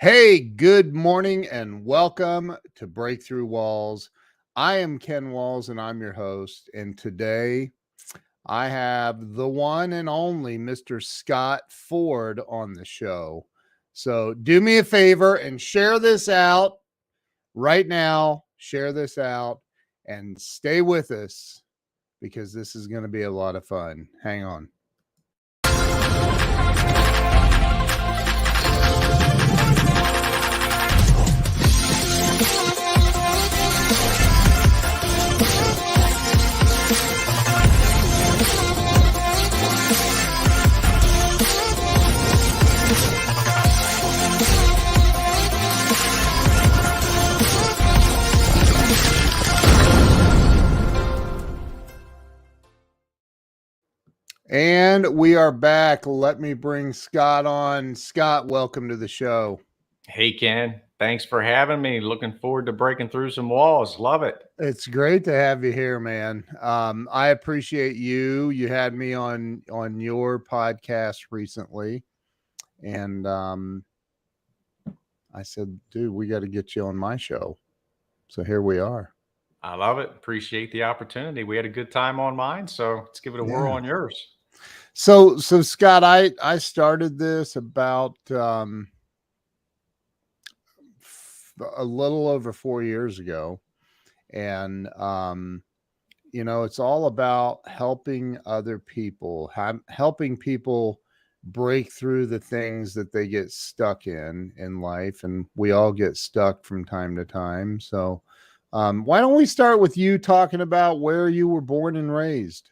Hey, good morning and welcome to Breakthrough Walls. I am Ken Walls and I'm your host. And today I have the one and only Mr. Scott Ford on the show. So do me a favor and share this out right now. Share this out and stay with us because this is going to be a lot of fun. Hang on. And we are back. Let me bring Scott on. Scott, welcome to the show. Hey, Ken. Thanks for having me. Looking forward to breaking through some walls. Love it. It's great to have you here, man. I appreciate you. You had me on your podcast recently, and I said, dude, we got to get you on my show. So here we are. I love it. Appreciate the opportunity. We had a good time on mine, so let's give it a whirl on yours. So Scott, I started this about a little over 4 years ago. And, it's all about helping other people, helping people break through the things that they get stuck in life. And we all get stuck from time to time. So why don't we start with you talking about where you were born and raised?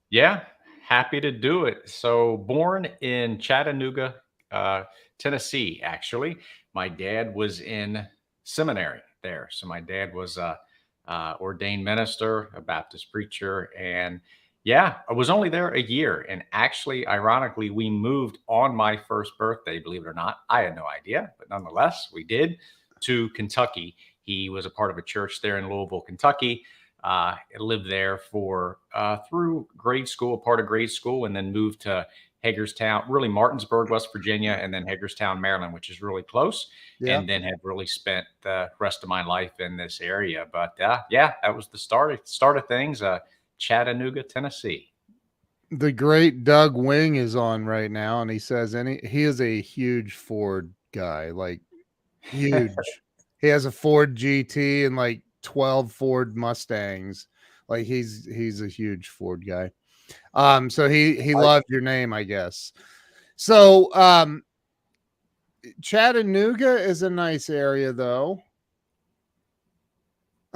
Yeah, happy to do it. So born in Chattanooga, Tennessee, actually. My dad was in seminary there. So my dad was a ordained minister, a Baptist preacher. And yeah, I was only there a year. And actually, ironically, we moved on my first birthday, believe it or not. I had no idea, but nonetheless, we did, to Kentucky. He was a part of a church there in Louisville, Kentucky. Lived there for through grade school, part of grade school, and then moved to Hagerstown, really Martinsburg, West Virginia, and then Hagerstown, Maryland, which is really close. Yeah. And then have really spent the rest of my life in this area. But yeah, that was the start of things. Chattanooga, Tennessee. The great Doug Wing is on right now, and he says he is a huge Ford guy, like huge. He has a Ford GT and like 12 Ford Mustangs. Like he's a huge Ford guy. So he loved your name, I guess. So Chattanooga is a nice area though.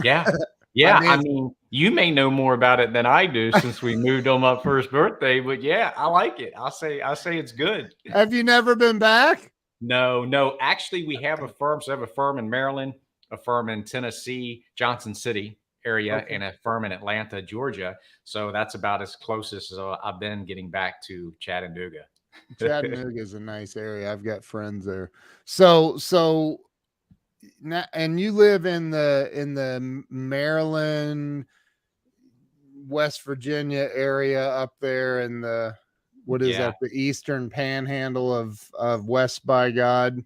Yeah. Yeah. I mean, you may know more about it than I do since we moved on my first birthday, but yeah, I like it. I say it's good. Have you never been back? No. Actually, we have a firm. So I have a firm in Maryland, a firm in Tennessee, Johnson City area, Okay. and a firm in Atlanta, Georgia. So that's about as close as I've been getting back to Chattanooga. Chattanooga is a nice area. I've got friends there. So now, and you live in the Maryland, West Virginia area up there in the that, the eastern panhandle of West by God?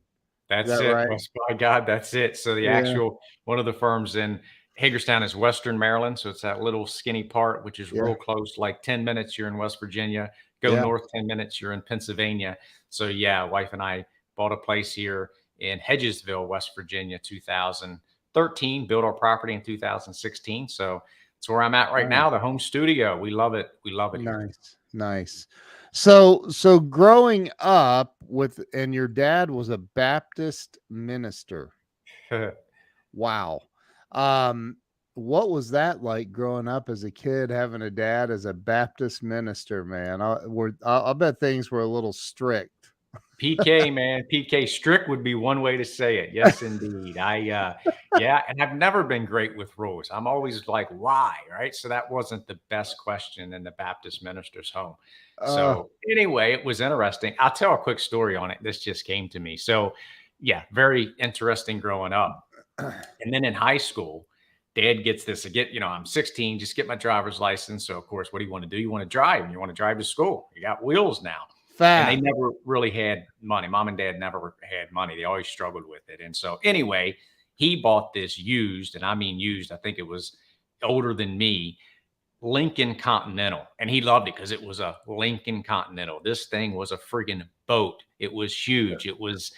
That's it. Right? West by God. That's it. So the actual one of the firms in Hagerstown is Western Maryland. So it's that little skinny part, which is real close, like 10 minutes, you're in West Virginia. Go north 10 minutes, you're in Pennsylvania. So yeah, wife and I bought a place here in Hedgesville, West Virginia, 2013, built our property in 2016. So it's where I'm at right now, the home studio. We love it. We love it. Nice. So growing up and your dad was a Baptist minister. Wow. What was that like growing up as a kid, having a dad as a Baptist minister, man? I'll bet things were a little strict. PK, man, PK, strict would be one way to say it. Yes, indeed. And I've never been great with rules. I'm always like, why? Right. So that wasn't the best question in the Baptist minister's home. So anyway, it was interesting. I'll tell a quick story on it. This just came to me. So yeah, very interesting growing up. And then in high school, Dad gets this, I'm 16, just get my driver's license. So of course, what do you want to do? You want to drive and you want to drive to school. You got wheels now. And they Fast. never really had money. Mom and dad never had money. They always struggled with it. And so anyway, he bought this used, and I mean used, I think it was older than me, Lincoln Continental. And he loved it because it was a Lincoln Continental. This thing was a friggin' boat. It was huge. It was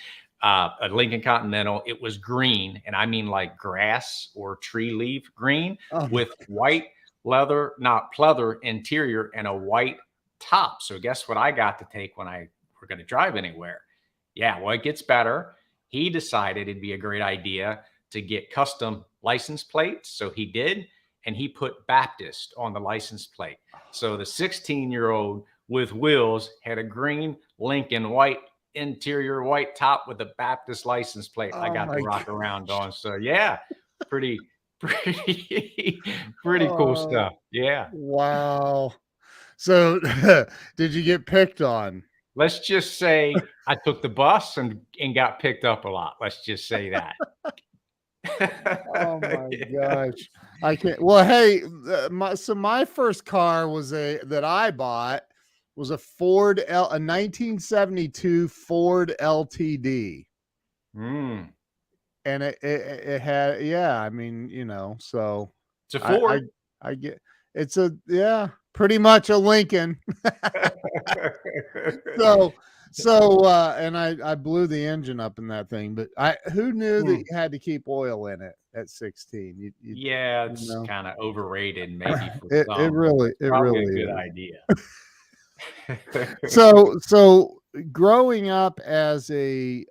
a Lincoln Continental. It was green, and I mean like grass or tree leaf green Oh my, with white leather, not pleather interior and a white top. So guess what I got to take when I were going to drive anywhere? Yeah, well, it gets better. He decided it'd be a great idea to get custom license plates. So he did, and he put Baptist on the license plate. So the 16-year-old with wheels had a green Lincoln white interior, white top with a Baptist license plate I oh got to my rock around on. So yeah, pretty, pretty, pretty cool God. stuff. Yeah. Wow. So did you get picked on? Let's just say I took the bus and got picked up a lot. Let's just say that. Oh my Yeah. gosh. I can't. Well, hey, my first car was that I bought was a 1972 Ford LTD. Mm. And it had, yeah, I mean, so It's a I I Ford. I get, it's a, yeah, pretty much a Lincoln. So and I blew the engine up in that thing, but who knew that Mm. you had to keep oil in it at 16? Yeah, You it's know, kind of overrated maybe for it some, but really probably a really good is. idea. So growing up as a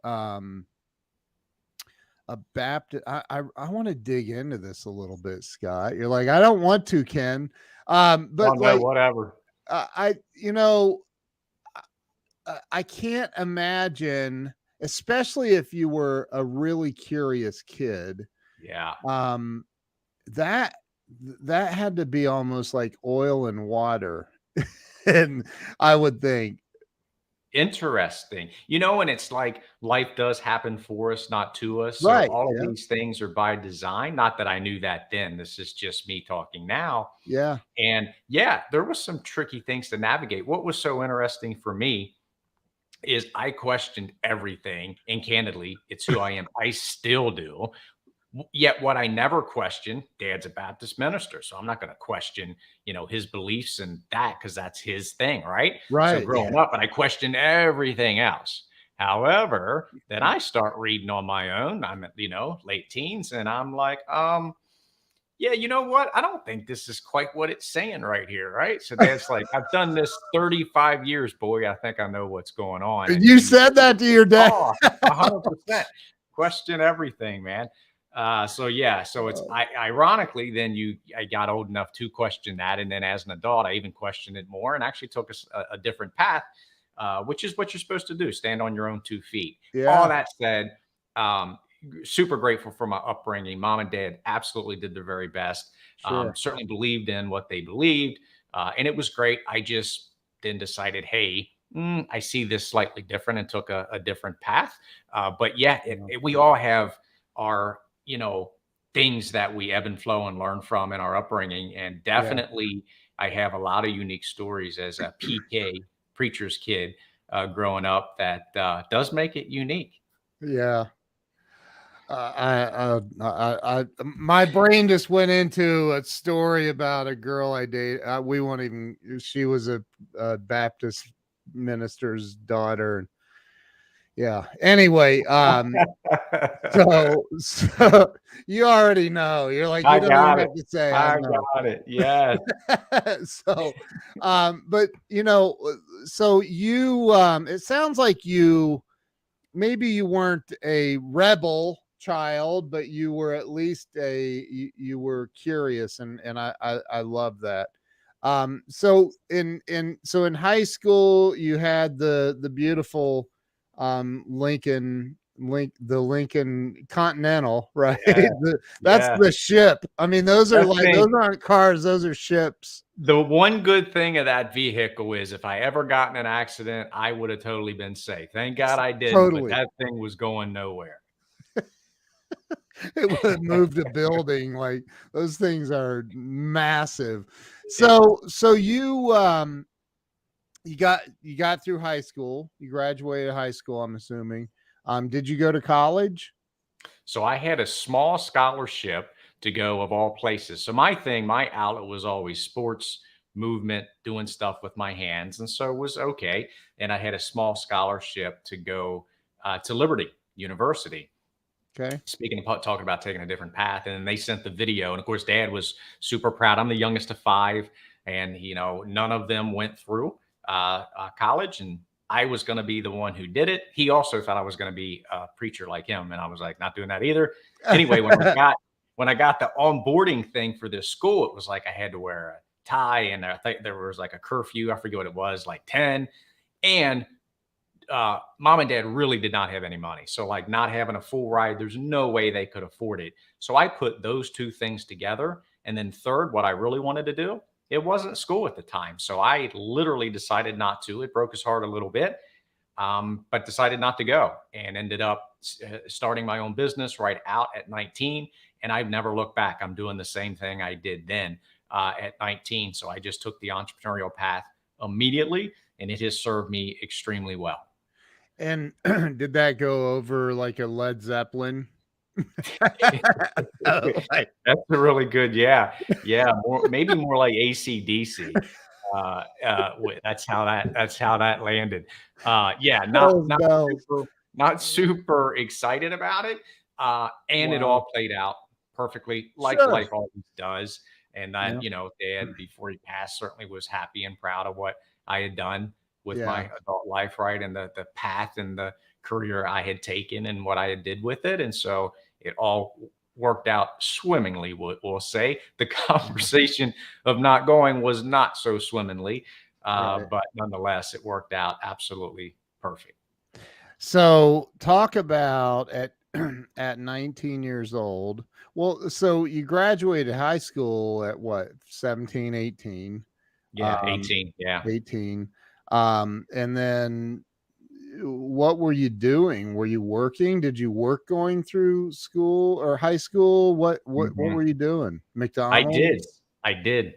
Baptist, I want to dig into this a little bit, Scott. You're like, I don't want to, Ken. Oh But no, like, whatever. I, you know, I can't imagine, especially if you were a really curious kid, Yeah. um, that that had to be almost like oil and water, and I would think, Interesting. And it's like life does happen for us, not to us. So right? all of Yeah, these things are by design. Not that I knew that then. This is just me talking now. yeah, And yeah, there was some tricky things to navigate. What was so interesting for me is I questioned everything, and candidly, it's who I am. I still do. Yet what I never question, dad's a Baptist minister, so I'm not going to question, his beliefs and that because that's his thing, right? So right, growing up, and I questioned everything else. However, then I start reading on my own. I'm at, late teens, and I'm like, yeah, you know what? I don't think this is quite what it's saying right here, right? So dad's like, I've done this 35 years, boy. I think I know what's going on. And you and you said that to your dad. oh, 100%. Question everything, man. So yeah, so it's ironically, then I got old enough to question that, and then as an adult, I even questioned it more, and actually took a different path, which is what you're supposed to do: stand on your own 2 feet. All Yeah, that said, um, super grateful for my upbringing. Mom and dad absolutely did their very best. sure, Certainly believed in what they believed, and it was great. I just then decided, hey, I see this slightly different, and took a different path. But yeah, yeah, we all have our, things that we ebb and flow and learn from in our upbringing. And yeah, definitely, I have a lot of unique stories as a PK preacher's kid growing up that does make it unique. yeah. My brain just went into a story about a girl I date. We won't even. She was a Baptist minister's daughter. Yeah. Anyway, so you already know. You're like, I you don't even got it. have to say, I I know. got it. Yes. So, but so you, it sounds like maybe you weren't a rebel child, but you were at least you were curious, and I love that. So in high school you had the beautiful the Lincoln Continental, right? Yeah. That's Yeah. the ship. I mean, those are That like, those thing, aren't cars, those are ships. the one good thing of that vehicle is if I ever got in an accident, I would have totally been safe. Thank God I didn't, but Totally. that thing was going nowhere. It would move a building. Like, those things are massive. It So you you got through high school. You graduated high school, I'm assuming. Did you go to college? So I had a small scholarship to go of all places. So my thing, my outlet was always sports, movement, doing stuff with my hands. And so it was okay. And I had a small scholarship to go to Liberty University. Okay. Speaking of talking about taking a different path, and then they sent the video. And of course, Dad was super proud. I'm the youngest of five, and none of them went through college, and I was going to be the one who did it. He also thought I was going to be a preacher like him, and I was like, not doing that either. Anyway, when I got the onboarding thing for this school, it was like I had to wear a tie, and I think there was like a curfew. I forget what it was, like 10, and mom and dad really did not have any money. So, like, not having a full ride, there's no way they could afford it. So, I put those two things together. And then, third, what I really wanted to do, it wasn't school at the time. So, I literally decided not to. It broke his heart a little bit, but decided not to go and ended up starting my own business right out at 19. And I've never looked back. I'm doing the same thing I did then at 19. So, I just took the entrepreneurial path immediately, and it has served me extremely well. And did that go over like a Led Zeppelin? Like, That's a really good, yeah, yeah, maybe more like AC/DC. That's how that landed. Yeah, those bells. not super excited about it, and it Wow. all played out perfectly like Sure. life always does. And Yeah. Dad, before he passed, certainly was happy and proud of what I had done with Yeah. my adult life, right, and the path and the career I had taken and what I did with it. And so it all worked out swimmingly, we'll say. The conversation of not going was not so swimmingly, Right. but nonetheless, it worked out absolutely perfect. So talk about at at 19 years old. Well, so you graduated high school at what, 17, 18, Yeah, um, 18. Yeah. 18. And then what were you doing? Were you working? Did you work going through school or high school? What Mhm. were you doing? I did. McDonald's? I did.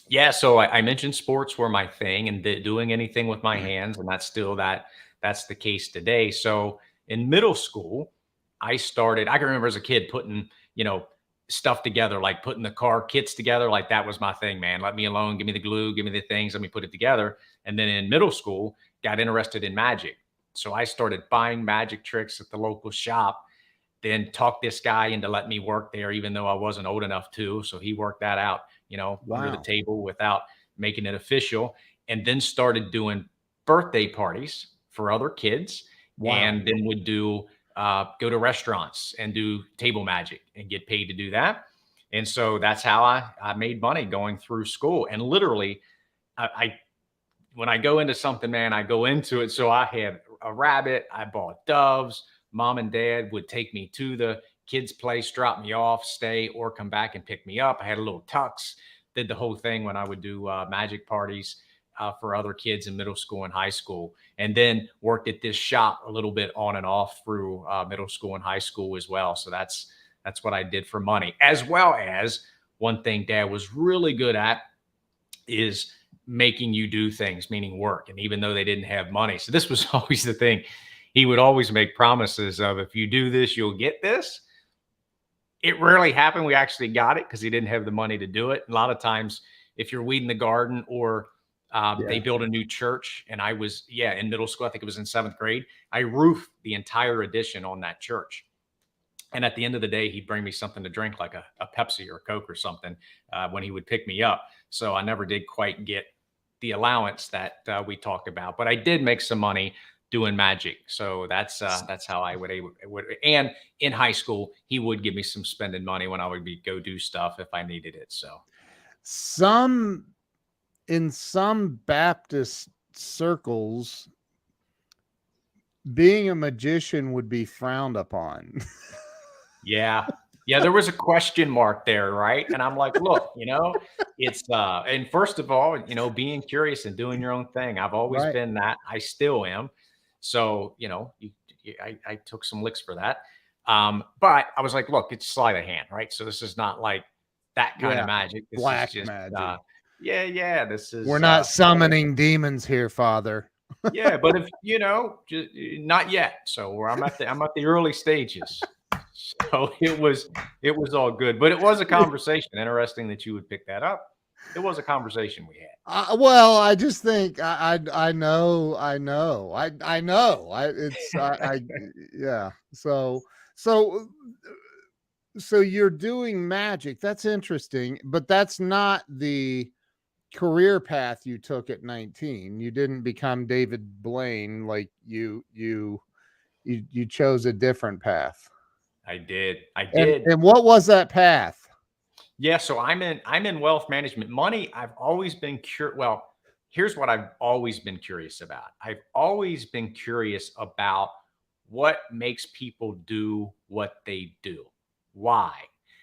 Yeah, so I mentioned sports were my thing and doing anything with my hands, and that's the case today. So in middle school, I can remember as a kid putting, stuff together, like putting the car kits together. Like that was my thing, man. Let me alone, give me the glue, give me the things, let me put it together. And then in middle school, got interested in magic. So I started buying magic tricks at the local shop, then talked this guy into letting me work there, even though I wasn't old enough to. So he worked that out, under the Wow. table without making it official. And then started doing birthday parties for other kids, Wow. and then would go to restaurants and do table magic and get paid to do that. And so that's how I made money going through school. And literally, I when I go into something, man, I go into it. So I had a rabbit, I bought doves. Mom and dad would take me to the kids' place, drop me off, stay, or come back and pick me up. I had a little tux, did the whole thing when I would do magic parties for other kids in middle school and high school. And then worked at this shop a little bit on and off through middle school and high school as well. So that's what I did for money, as well as one thing dad was really good at is making you do things, meaning work. And even though they didn't have money, so this was always the thing. He would always make promises of, if you do this, you'll get this. It rarely happened. We actually got it because he didn't have the money to do it. A lot of times, if you're weeding the garden or they Yeah. built a new church, and I was, in middle school, I think it was in seventh grade, I roofed the entire addition on that church. And at the end of the day, he'd bring me something to drink, like a Pepsi or a Coke or something, when he would pick me up. So I never did quite get the allowance that we talked about, but I did make some money doing magic. So that's how I would. And in high school, he would give me some spending money when I would go do stuff if I needed it. So Some in some Baptist circles, being a magician would be frowned upon. yeah. Yeah, there was a question mark there, right? And I'm like, look, it's and first of all, being curious and doing your own thing. I've always Right. been that. I still am. So, I took some licks for that. But I was like, look, it's sleight of hand, right? So this is not like that kind of Yeah. magic. This is Black just magic. yeah. This We're is not summoning demons here, Father. yeah, but if just not yet. So where I'm at the early stages. So it was all good, but it was a conversation. Interesting that you would pick that up. It was a conversation we had. Well, I just think I know I know I yeah. So so you're doing magic. That's interesting, but that's not the career path you took at 19. You didn't become David Blaine. Like you chose a different path. I did. I And did. what was that path? Yeah, so I'm in wealth management. Money, I've always been curious. Well, here's what I've always been curious about. I've always been curious about what makes people do what they do. Why?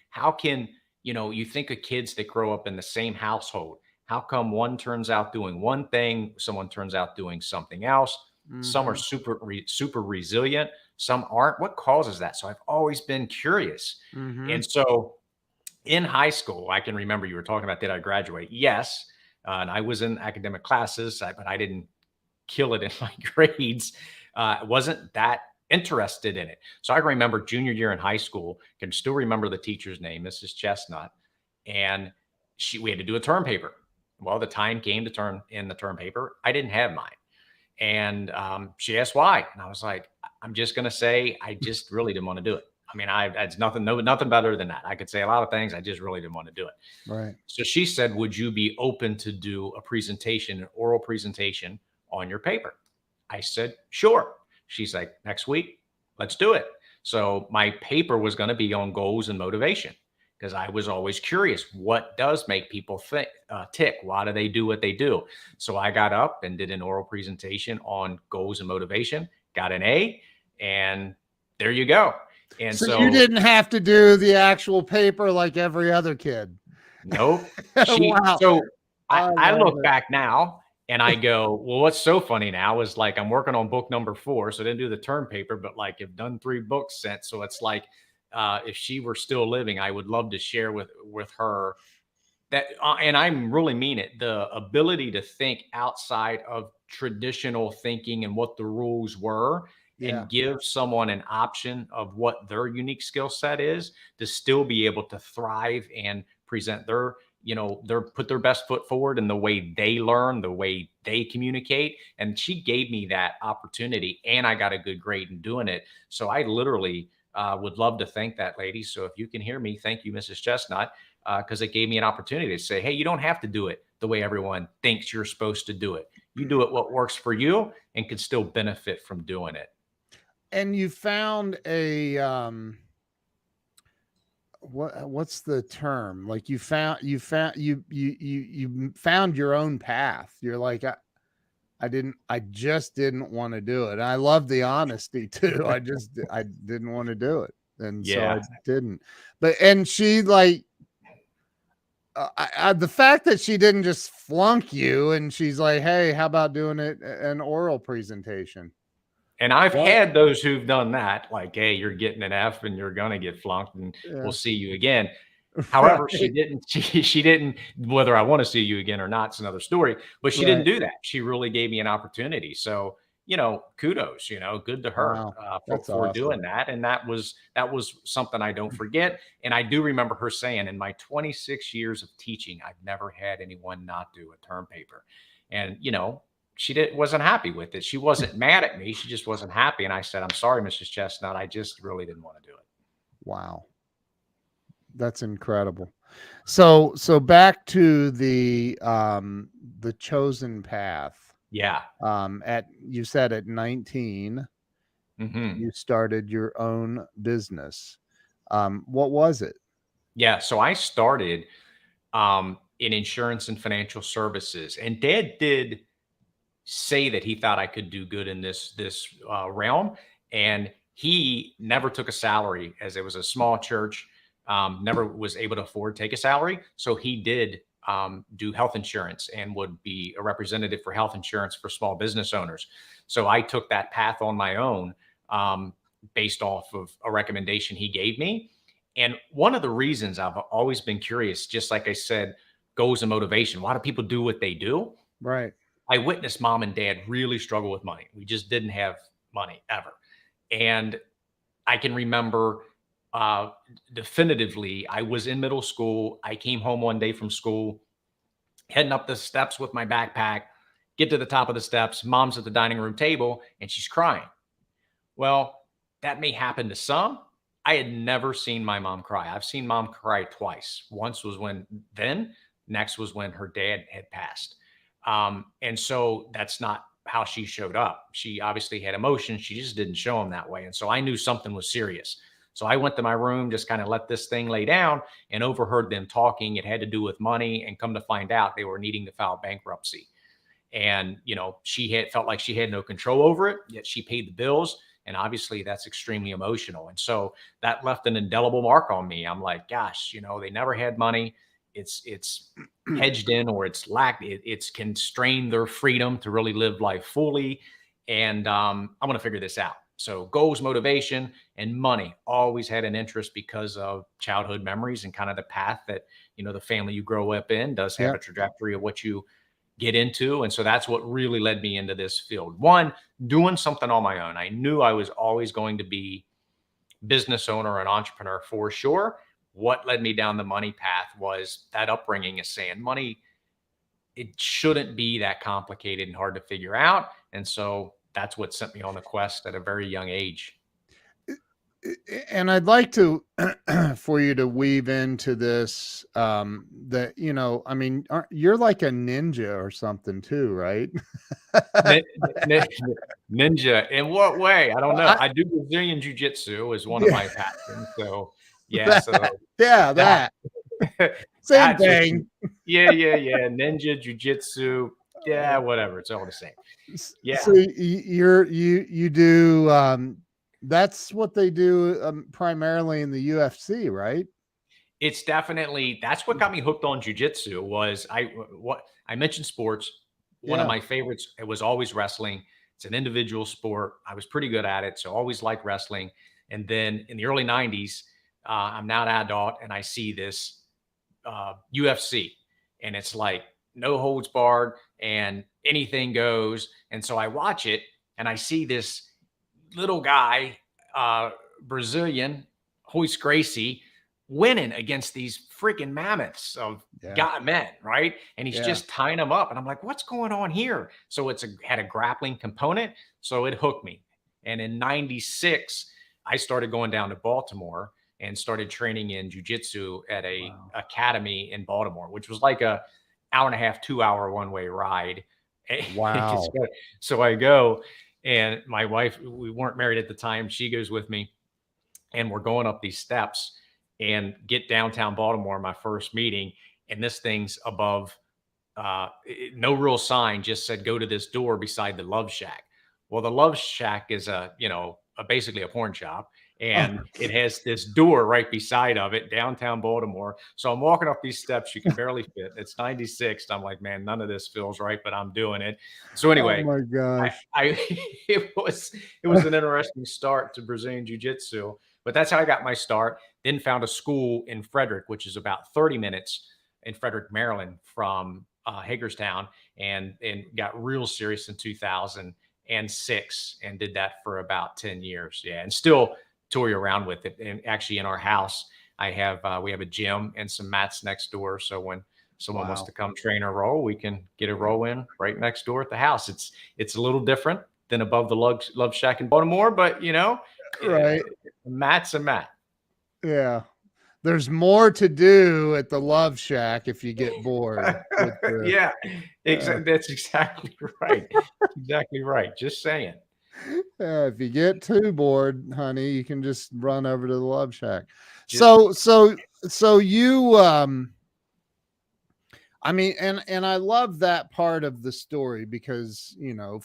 How can, you think of kids that grow up in the same household. How come one turns out doing one thing, someone turns out doing something else? Some are Mhm. super resilient, some aren't. What causes that? So I've always been curious. And Mhm. so in high school, I can remember you were talking about, did I graduate? Yes. And I was in academic classes, but I didn't kill it in my grades. Wasn't that interested in it. So I remember junior year in high school, can still remember the teacher's name, Mrs. Chestnut. And we had to do a term paper. Well, the time came to turn in the term paper. I didn't have mine. And she asked why. And I was like, I'm just going to say, I just really didn't want to do it. I mean, it's nothing, no, nothing better than that. I could say a lot of things. I just really didn't want to do it. Right. So she said, would you be open to do a presentation, an oral presentation on your paper? I said, sure. She's like, next week, let's do it. So my paper was going to be on goals and motivation because I was always curious, what does make people tick? Why do they do what they do? So I got up and did an oral presentation on goals and motivation, got an A, and there you go. And So you so, didn't have to do the actual paper like every other kid. nope. Wow. So I I love look it. back now and I go, well, what's so funny now is like I'm working on book number 4. So I didn't do the term paper, but like I've done 3 books since. So it's like if she were still living, I would love to share with her that, and I really mean it, the ability to think outside of traditional thinking and what the rules were, Yeah. and give someone an option of what their unique skill set is to still be able to thrive and present their put their best foot forward in the way they learn, the way they communicate. And she gave me that opportunity, and I got a good grade in doing it. So I literally would love to thank that lady. So if you can hear me, thank you, Mrs. Chestnut, because it gave me an opportunity to say, hey, you don't have to do it the way everyone thinks you're supposed to do it. You do it what works for you and can still benefit from doing it. And you found a what's the term? Like you found your own path. You're like I just didn't want to do it. And I love the honesty too. I didn't want to do it. And so I Yeah. didn't. But and she like the fact that she didn't just flunk you and she's like, "Hey, how about doing it an oral presentation?" And I've What? had those who've done that, like, hey, you're getting an F and you're going to get flunked and we'll Yeah. see you again. However, she Right. didn't she didn't, whether I want to see you again or not, it's another story, but she didn't Right. do that. She really gave me an opportunity. So, kudos, good to her Wow. for That's awesome. doing that. And that was something I don't forget. And I do remember her saying, in my 26 years of teaching, I've never had anyone not do a term paper. And, she wasn't happy with it. She wasn't mad at me. She just wasn't happy. And I said, I'm sorry, Mrs. Chestnut. I just really didn't want to do it. Wow. That's incredible. So back to the chosen path. Yeah. At you said at 19 Hmm. you started your own business. What was it? Yeah. So I started in insurance and financial services. And Dad did say that he thought I could do good in this realm, and he never took a salary, as it was a small church. Never was able to afford to take a salary, so he did do health insurance and would be a representative for health insurance for small business owners. So I took that path on my own, based off of a recommendation he gave me. And one of the reasons I've always been curious, just like I said, goals and motivation. Why do people do what they do? Right. I witnessed mom and dad really struggle with money. We just didn't have money ever. And I can remember definitively, I was in middle school. I came home one day from school, heading up the steps with my backpack, get to the top of the steps. Mom's at the dining room table and she's crying. Well, that may happen to some. I had never seen my mom cry. I've seen mom cry twice. Once was next was when her dad had passed. And so that's not how she showed up. She obviously had emotions. She just didn't show them that way. And so I knew something was serious. So I went to my room, just kind of let this thing lay down, and overheard them talking. It had to do with money, and come to find out they were needing to file bankruptcy. And, she had felt like she had no control over it, yet she paid the bills. And obviously that's extremely emotional. And so that left an indelible mark on me. I'm like, gosh, they never had money. It's hedged in, or it's constrained their freedom to really live life fully. And I'm going to figure this out. So goals, motivation, and money always had an interest because of childhood memories and kind of the path that, the family you grow up in does have a trajectory of what you get into. And so that's what really led me into this field. One, doing something on my own. I knew I was always going to be business owner and entrepreneur for sure. What led me down the money path was that upbringing is saying money, it shouldn't be that complicated and hard to figure out. And so that's what sent me on the quest at a very young age. And I'd like to for you to weave into this that you're like a ninja or something too, right? Ninja in what way? I don't know. I do Brazilian jiu-jitsu is one of my passions. So yeah, that same thing. Yeah. Ninja jiu-jitsu. Yeah, whatever. It's all the same. Yeah. So you do that's what they do primarily in the UFC, right? It's definitely, that's what got me hooked on jiu-jitsu. Was I mentioned sports. One of my favorites, it was always wrestling. It's an individual sport. I was pretty good at it, so always liked wrestling. And then in the early 90s, I'm now an adult and I see this UFC, and it's like no holds barred and anything goes. And so I watch it and I see this little guy, Brazilian, Royce Gracie, winning against these freaking mammoths of men, right? And he's just tying them up. And I'm like, what's going on here? So had a grappling component. So it hooked me. And in 96, I started going down to Baltimore and started training in jiu-jitsu at a academy in Baltimore, which was like a hour and a half, 2 hour one-way ride. Wow. So I go, and my wife, we weren't married at the time. She goes with me, and we're going up these steps and get downtown Baltimore, my first meeting. And this thing's above, no real sign, just said, go to this door beside the Love Shack. Well, the Love Shack is basically a porn shop. And it has this door right beside of it, downtown Baltimore. So I'm walking up these steps. You can barely fit. It's 96. I'm like, man, none of this feels right, but I'm doing it. So anyway, oh my gosh, it was an interesting start to Brazilian Jiu-Jitsu, but that's how I got my start. Then found a school in Frederick, which is about 30 minutes in Frederick, Maryland from Hagerstown, and got real serious in 2006 and did that for about 10 years. Yeah. And still toy around with it. And actually in our house, we have a gym and some mats next door. So when someone wants to come train or roll, we can get a roll in right next door at the house. It's a little different than above the Love Shack in Baltimore, but right. Mat's a mat. Yeah. There's more to do at the Love Shack if you get bored. Yeah, that's exactly right. Exactly right. Just saying. If you get too bored, honey, you can just run over to the Love Shack. So you, I mean, and I love that part of the story because,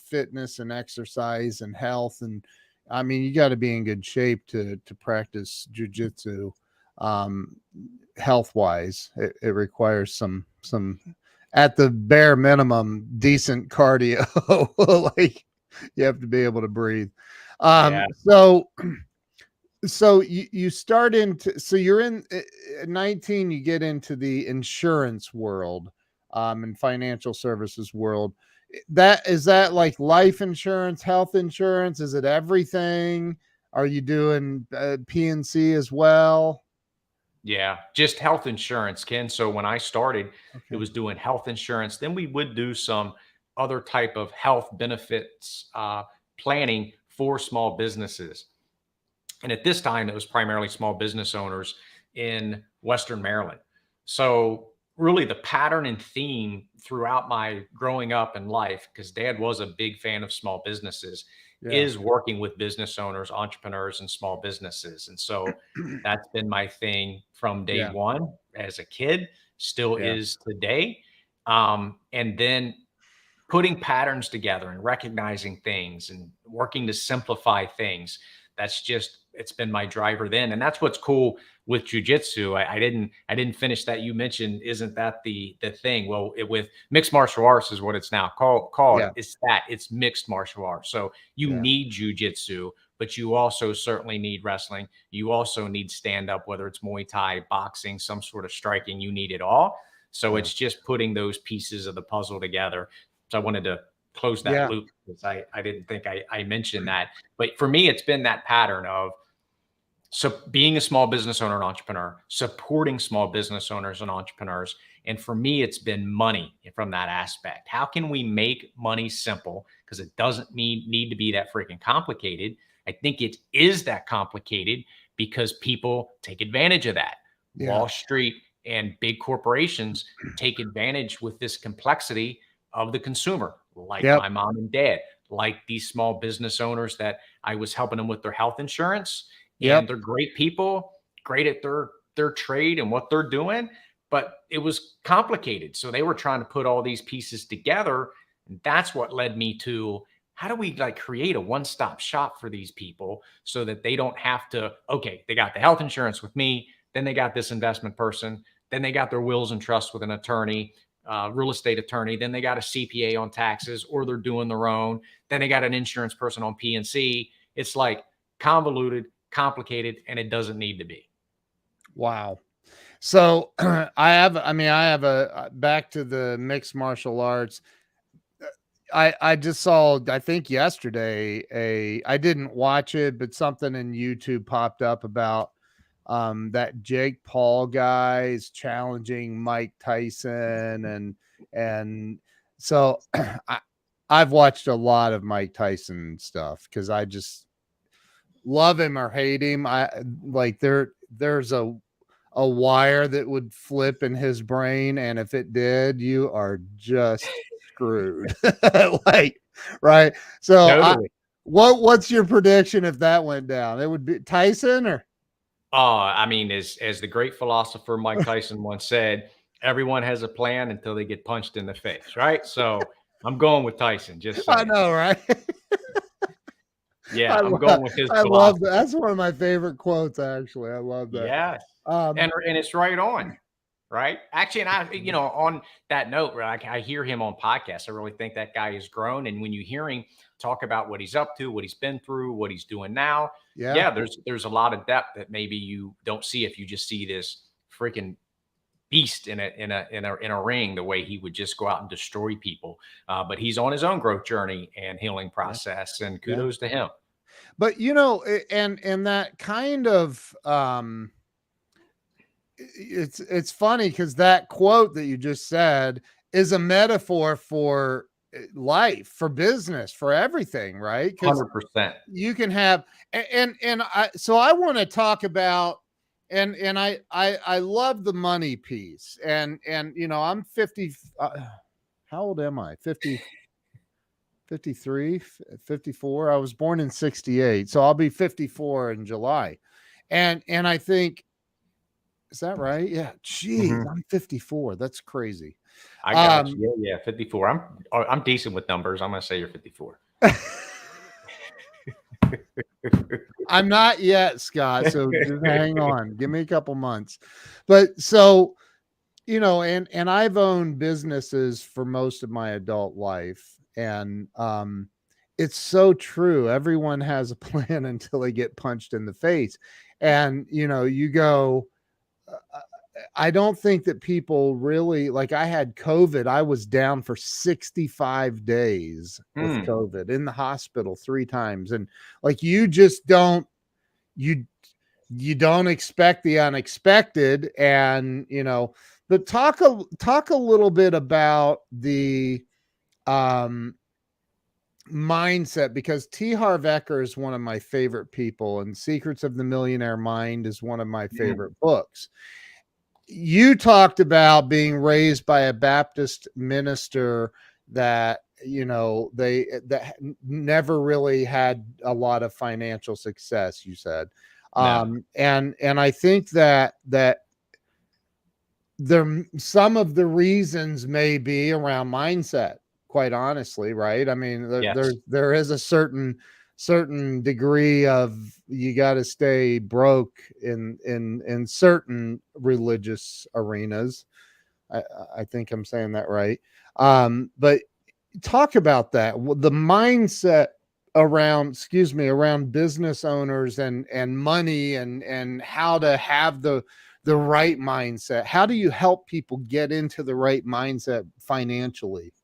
fitness and exercise and health. And I mean, you got to be in good shape to practice jujitsu. Health wise, it requires some, at the bare minimum, decent cardio. Like, you have to be able to breathe. So So you start into, so you're in at 19, you get into the insurance world, and financial services world. That is that like life insurance, health insurance? Is it everything? Are you doing PNC as well? Yeah, just health insurance, Ken. So when I started, it Okay. was doing health insurance. Then we would do some other type of health benefits planning for small businesses. And at this time, it was primarily small business owners in Western Maryland. So, really, the pattern and theme throughout my growing up in life, because dad was a big fan of small businesses, Yeah. is working with business owners, entrepreneurs, and small businesses. And so, that's been my thing from day Yeah. one as a kid, still Yeah. is today. And then putting patterns together and recognizing things and working to simplify things. That's just, it's been my driver then. And that's what's cool with jujitsu. I didn't finish that. You mentioned, isn't that the thing? Well, with mixed martial arts is what it's now called. Yeah. It's mixed martial arts. So you Yeah. need jujitsu, but you also certainly need wrestling. You also need stand up, whether it's Muay Thai, boxing, some sort of striking. You need it all. So Yeah. it's just putting those pieces of the puzzle together. So I wanted to close that Yeah. loop because I didn't think I mentioned that. But for me, it's been that pattern of, so being a small business owner and entrepreneur, supporting small business owners and entrepreneurs. And for me, it's been money from that aspect. How can we make money simple? Because it doesn't need to be that freaking complicated. I think it is that complicated because people take advantage of that. Yeah. Wall Street and big corporations take advantage with this complexity of the consumer, like Yep. my mom and dad, like these small business owners that I was helping them with their health insurance, and Yep. they're great people, great at their trade and what they're doing, but it was complicated. So they were trying to put all these pieces together, and that's what led me to, how do we like create a one-stop shop for these people so that they don't have to, okay, they got the health insurance with me, then they got this investment person, then they got their wills and trusts with an attorney, real estate attorney, then they got a CPA on taxes, or they're doing their own, then they got an insurance person on PNC. It's like convoluted, complicated, and it doesn't need to be. Wow. So I have a back to the mixed martial arts. I just saw, I think yesterday, I didn't watch it, but something in YouTube popped up about that Jake Paul guy is challenging Mike Tyson, and so I I've watched a lot of Mike Tyson stuff because I just love him or hate him. I like there's a wire that would flip in his brain, and if it did, you are just screwed. Like, right? So Totally. what's your prediction if that went down? It would be Tyson or I mean, as the great philosopher Mike Tyson once said, everyone has a plan until they get punched in the face, right? So I'm going with Tyson, just I saying. know, right? Yeah, I I'm love going with his I love that. philosophy. That's one of my favorite quotes, actually. I love that. Yes. Um, And it's right on. Right. Actually, and on that note, right, I hear him on podcasts. I really think that guy has grown. And when you hear him talk about what he's up to, what he's been through, what he's doing now, yeah, yeah, there's a lot of depth that maybe you don't see if you just see this freaking beast in a ring, the way he would just go out and destroy people. But he's on his own growth journey and healing yeah, process, and yeah. kudos to him. But and that kind of it's funny because that quote that you just said is a metaphor for life, for business, for everything, right? Because 100%. you can have and I so I want to talk about and I love the money piece and I'm 50 how old am I? 50 53, 54. I was born in 68, so I'll be 54 in July. And I think, is that right? Yeah. Geez, Mhm. I'm 54. That's crazy. I got Um, you. Yeah, yeah. 54. I'm decent with numbers. I'm gonna say you're 54. I'm not yet, Scott. So just hang on. Give me a couple months. But so, and I've owned businesses for most of my adult life. It's so true. Everyone has a plan until they get punched in the face. And, you go, I don't think that people really like. I had COVID. I was down for 65 days with Hmm. COVID in the hospital 3 times. And like, you just don't, you, you don't expect the unexpected. And, but talk a little bit about the, um, mindset, because T. Harv Eker is one of my favorite people, and Secrets of the Millionaire Mind is one of my Hmm. favorite books. You talked about being raised by a Baptist minister that they that never really had a lot of financial success, you said. No. And I think that there, some of the reasons may be around mindset, quite honestly, right? I mean, Yes. there is a certain degree of, you got to stay broke in certain religious arenas. i I think I'm saying that right. But talk about that, the mindset around, excuse me, around business owners and money, and how to have the right mindset. How do you help people get into the right mindset financially?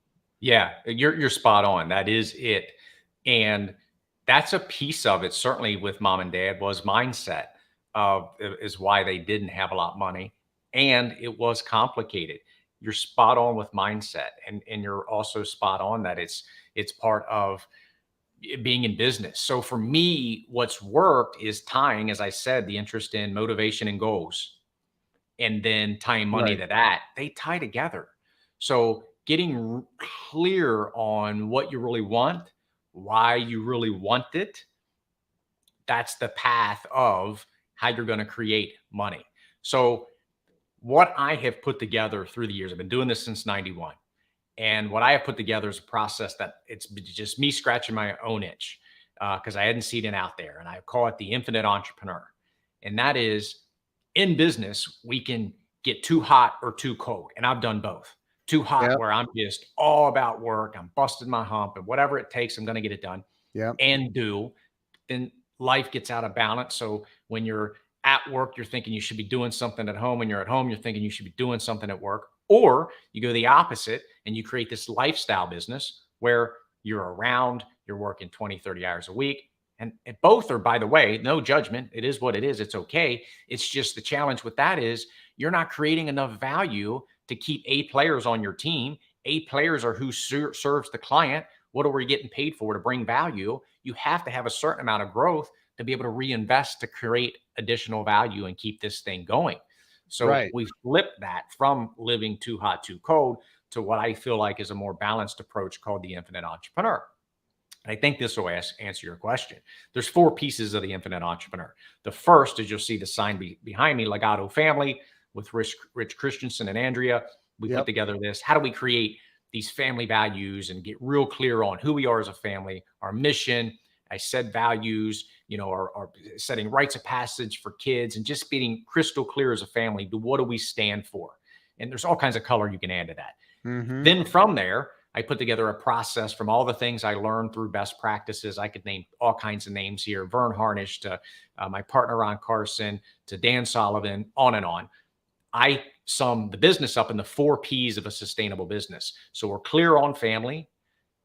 Yeah, you're spot on. That is it. And that's a piece of it. Certainly with mom and dad was mindset of is why they didn't have a lot of money. And it was complicated. You're spot on with mindset. And you're also spot on that it's part of being in business. So for me, what's worked is tying, as I said, the interest in motivation and goals, and then tying money Right. to that, they tie together. So getting clear on what you really want, why you really want it, that's the path of how you're going to create money. So what I have put together through the years, I've been doing this since 91. And what I have put together is a process that it's just me scratching my own itch because I hadn't seen it out there. And I call it the infinite entrepreneur. And that is, in business, we can get too hot or too cold. And I've done both. Too hot, Yep. where I'm just all about work, I'm busting my hump, and whatever it takes, I'm going to get it done Yep. and do. Then life gets out of balance. So when you're at work, you're thinking you should be doing something at home. When you're at home, you're thinking you should be doing something at work. Or you go the opposite and you create this lifestyle business where you're around, you're working 20, 30 hours a week. And both are, by the way, no judgment. It is what it is. It's okay. It's just the challenge with that is you're not creating enough value to keep A players on your team. A players are who serves the client. What are we getting paid for to bring value? You have to have a certain amount of growth to be able to reinvest to create additional value and keep this thing going. So Right. we flipped that from living too hot, too cold to what I feel like is a more balanced approach called the infinite entrepreneur. I think this will answer your question. There's 4 pieces of the infinite entrepreneur. The first is, you'll see the sign behind me, Legato Family, with Rich Christensen and Andrea. We put Yep. together this. How do we create these family values and get real clear on who we are as a family, our mission? I said values, our setting rites of passage for kids, and just being crystal clear as a family. What do we stand for? And there's all kinds of color you can add to that. Mm-hmm. Then from there, I put together a process from all the things I learned through best practices. I could name all kinds of names here: Vern Harnish to my partner Ron Carson to Dan Sullivan, on and on. I sum the business up in the 4 P's of a sustainable business. So we're clear on family.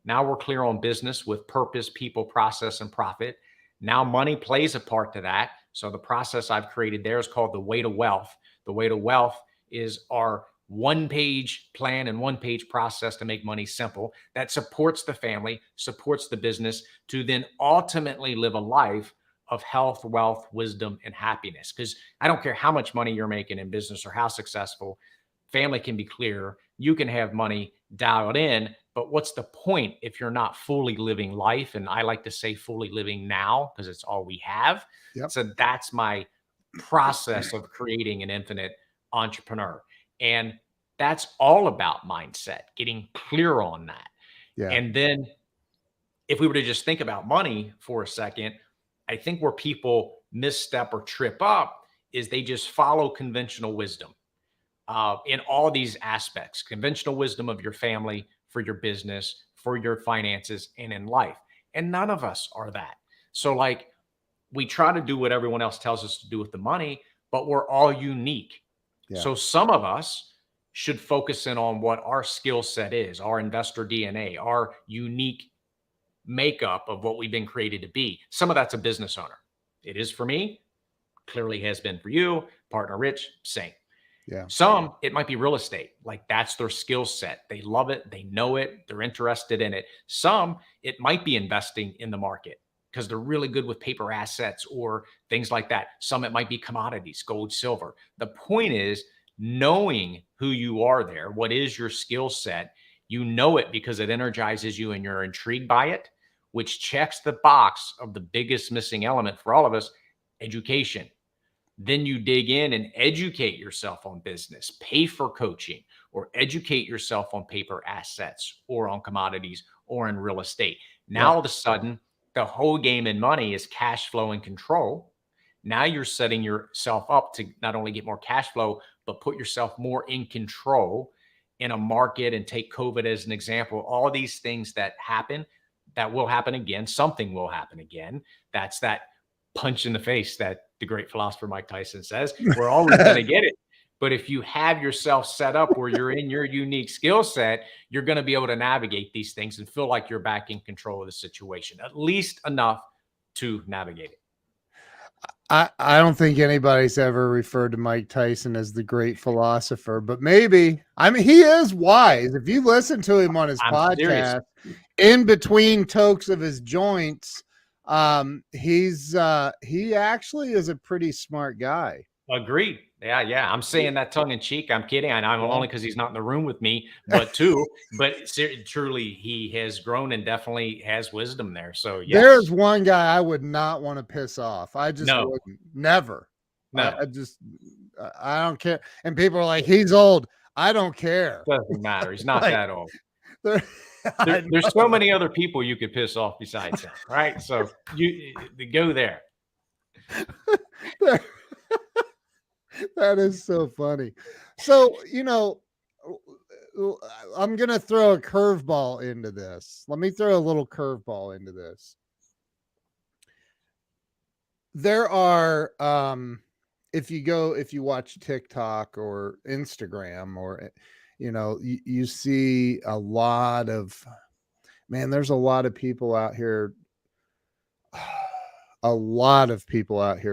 Now we're clear on business with purpose, people, process, and profit. Now money plays a part to that. So the process I've created there is called the way to wealth. The way to wealth is our 1-page plan and 1-page process to make money simple that supports the family, supports the business to then ultimately live a life of health, wealth, wisdom, and happiness. Because I don't care how much money you're making in business or how successful, family can be clear. You can have money dialed in, but what's the point if you're not fully living life? And I like to say fully living now because it's all we have. Yep. So that's my process of creating an infinite entrepreneur. And that's all about mindset, getting clear on that. Yeah. And then if we were to just think about money for a second, I think where people misstep or trip up is they just follow conventional wisdom in all these aspects: conventional wisdom of your family, for your business, for your finances, and in life. And none of us are that. So like we try to do what everyone else tells us to do with the money, but we're all unique. Yeah. So some of us should focus in on what our skill set is, our investor DNA, our unique makeup of what we've been created to be. Some of that's a business owner. It is for me, clearly has been for you, partner Rich, same. Yeah. Some, it might be real estate. Like that's their skill set. They love it. They know it. They're interested in it. Some, it might be investing in the market because they're really good with paper assets or things like that. Some, it might be commodities, gold, silver. The point is knowing who you are there. What is your skill set? You know it because it energizes you and you're intrigued by it, which checks the box of the biggest missing element for all of us, education. Then you dig in and educate yourself on business, pay for coaching, or educate yourself on paper assets or on commodities or in real estate. Now, Yeah. all of a sudden, the whole game in money is cash flow and control. Now you're setting yourself up to not only get more cash flow, but put yourself more in control in a market. And take COVID as an example. All these things that happen, that will happen again. Something will happen again. That's that punch in the face that the great philosopher Mike Tyson says. We're always going to get it. But if you have yourself set up where you're in your unique skill set, you're going to be able to navigate these things and feel like you're back in control of the situation, at least enough to navigate it. I don't think anybody's ever referred to Mike Tyson as the great philosopher, but maybe. I mean, he is wise. If you listen to him on his I'm serious. podcast, in between tokes of his joints, he actually is a pretty smart guy. Agreed. Yeah. I'm saying that tongue in cheek. I'm kidding. And I'm Yeah. only because he's not in the room with me, but truly he has grown and definitely has wisdom there. So yes. There's one guy I would not want to piss off. I just wouldn't. Never. No. I don't care. And people are like, he's old. I don't care. Doesn't matter. He's not Like, that old. There's so many other people you could piss off besides him, right? So you go there. That is so funny. So, I'm going to throw a curveball into this. Let me throw a little curveball into this. There are, if you watch TikTok or Instagram or, you see a lot of, there's a lot of people out here,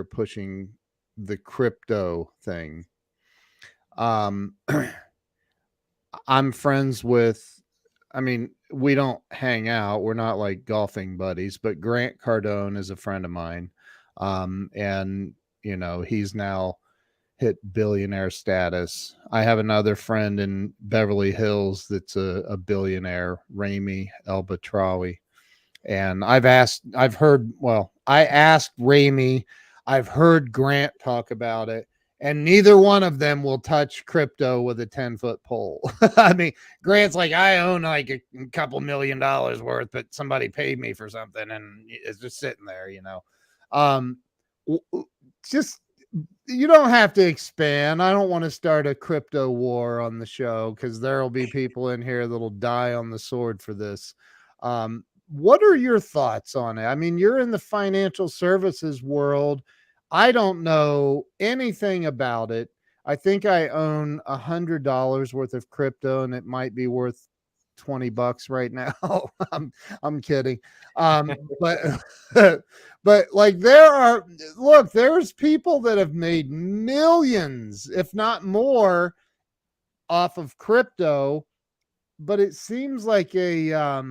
pushing the crypto thing. I'm friends with, we don't hang out. We're not like golfing buddies, but Grant Cardone is a friend of mine. And he's now hit billionaire status. I have another friend in Beverly Hills that's a billionaire, Rami El-Batrawi. And I asked Rami, I've heard Grant talk about it, and neither one of them will touch crypto with a 10-foot pole. Grant's like, I own like a couple $1 million worth, but somebody paid me for something and it's just sitting there, just, you don't have to expand. I don't want to start a crypto war on the show because there'll be people in here that'll die on the sword for this. What are your thoughts on it? You're in the financial services world. I don't know anything about it. I think I own $100 worth of crypto and it might be worth $20 right now. I'm kidding. But like there's people that have made millions, if not more, off of crypto. But it seems like a,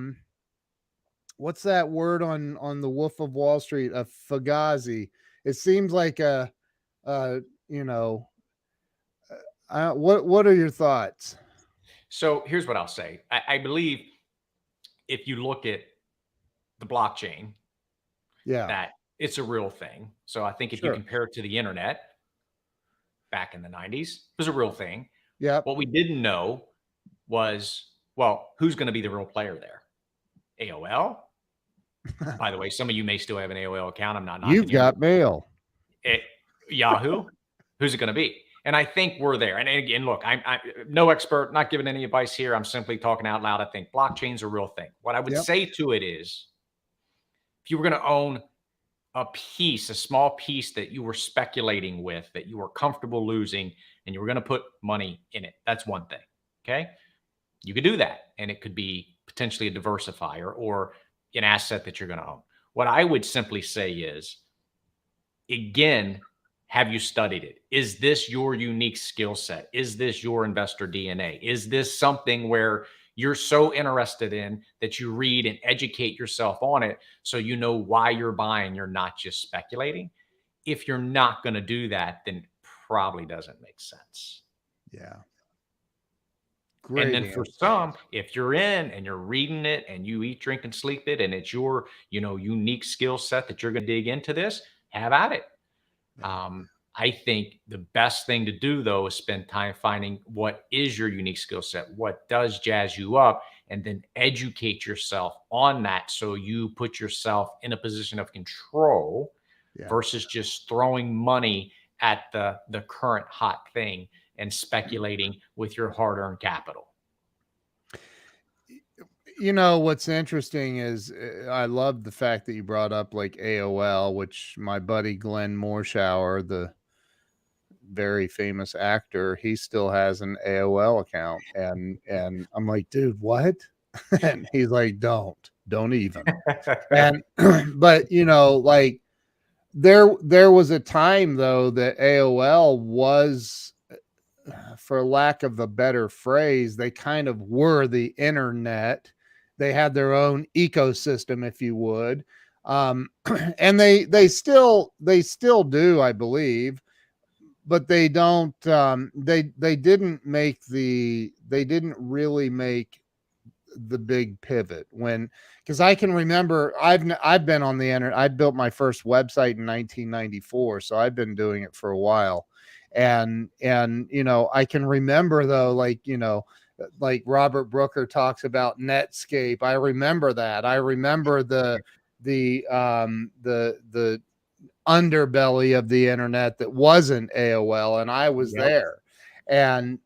what's that word on the Wolf of Wall Street? A fugazi. It seems like what are your thoughts? So here's what I'll say. I believe if you look at the blockchain, that it's a real thing. So I think if you compare it to the internet back in the 90s, it was a real thing. Yeah. What we didn't know was, well, who's going to be the real player there? AOL. By the way, some of you may still have an AOL account. I'm not knocking You've got mail. Yahoo. Who's it going to be? And I think we're there. And again, look, I'm no expert, not giving any advice here. I'm simply talking out loud. I think blockchain's a real thing. What I would say to it is if you were going to own a small piece that you were speculating with, that you were comfortable losing, and you were going to put money in it, that's one thing. Okay. You could do that. And it could be potentially a diversifier or an asset that you're going to own. What I would simply say is, again, have you studied it? Is this your unique skill set? Is this your investor DNA? Is this something where you're so interested in that you read and educate yourself on it so you know why you're buying? You're not just speculating. If you're not going to do that, then it probably doesn't make sense. Yeah. And Great then for answer. some, if you're in and you're reading it and you eat, drink, and sleep it, and it's your, unique skill set that you're going to dig into this, have at it. Yeah. I think the best thing to do, though, is spend time finding what is your unique skill set, what does jazz you up, and then educate yourself on that so you put yourself in a position of control Yeah. versus just throwing money at the current hot thing and speculating with your hard-earned capital. What's interesting is I love the fact that you brought up like AOL, which my buddy Glenn Morshower, the very famous actor, he still has an AOL account. And I'm like, dude, what? And he's like, don't even. And but like there was a time though that AOL was, for lack of a better phrase, they kind of were the internet. They had their own ecosystem, if you would. And they still do, I believe, but they don't, they didn't really make the big pivot because I can remember I've been on the internet. I built my first website in 1994, so I've been doing it for a while. And I can remember though, like Robert Brooker talks about Netscape. I remember that. I remember the underbelly of the internet that wasn't AOL, and I was there. And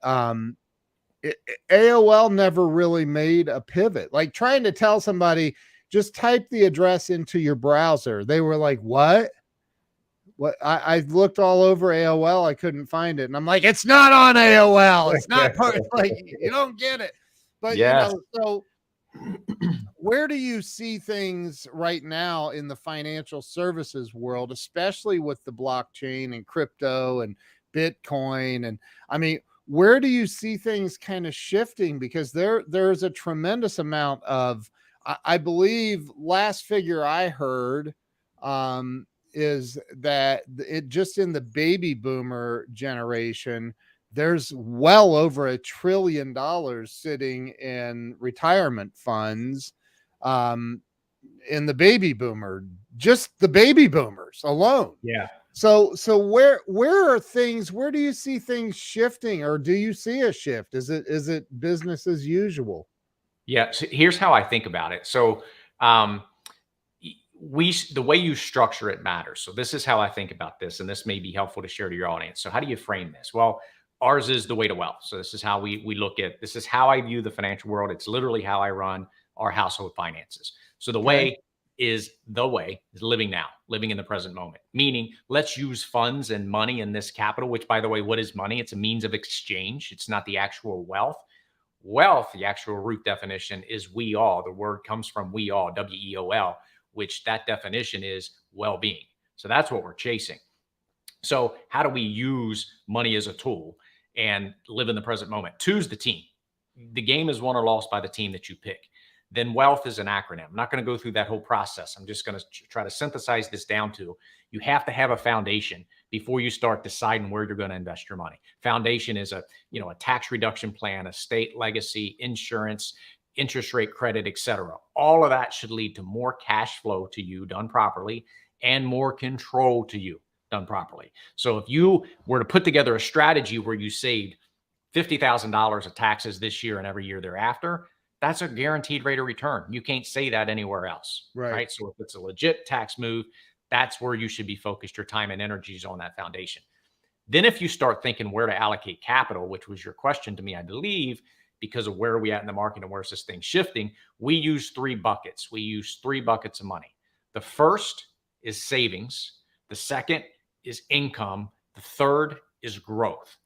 AOL never really made a pivot. Like trying to tell somebody, just type the address into your browser. They were like, what? I looked all over AOL. I couldn't find it. And I'm like, it's not on AOL. It's not like, you don't get it. But, so where do you see things right now in the financial services world, especially with the blockchain and crypto and Bitcoin? And I mean, where do you see things kind of shifting? Because there's a tremendous amount of, I believe last figure I heard, is that it just in the baby boomer generation, there's well over $1 trillion sitting in retirement funds, in the baby boomer, just the baby boomers alone. Yeah. So where do you see things shifting, or do you see a shift? Is it business as usual? Yeah. So here's how I think about it. So, the way you structure it matters. So this is how I think about this, and this may be helpful to share to your audience. So how do you frame this? Well, ours is the way to wealth. So this is how we look at, this is how I view the financial world. It's literally how I run our household finances. So the way is living now, living in the present moment, meaning let's use funds and money in this capital, which, by the way, what is money? It's a means of exchange. It's not the actual wealth. Wealth, the actual root definition, is we all. The word comes from we all, WEOL, which that definition is well-being. So that's what we're chasing. So how do we use money as a tool and live in the present moment? Two's the team. The game is won or lost by the team that you pick. Then wealth is an acronym. I'm not going to go through that whole process. I'm just going to try to synthesize this down to, you have to have a foundation before you start deciding where you're going to invest your money. Foundation is a tax reduction plan, estate legacy, insurance, interest rate credit, etc. All of that should lead to more cash flow to you done properly and more control to you done properly. So if you were to put together a strategy where you saved $50,000 of taxes this year and every year thereafter, that's a guaranteed rate of return. You can't say that anywhere else, right? So if it's a legit tax move, that's where you should be focused your time and energies, on that foundation. Then if you start thinking where to allocate capital, which was your question to me, I believe, because of where are we at in the market and where's this thing shifting, we use 3 buckets. We use 3 buckets of money. The first is savings. The second is income. The third is growth.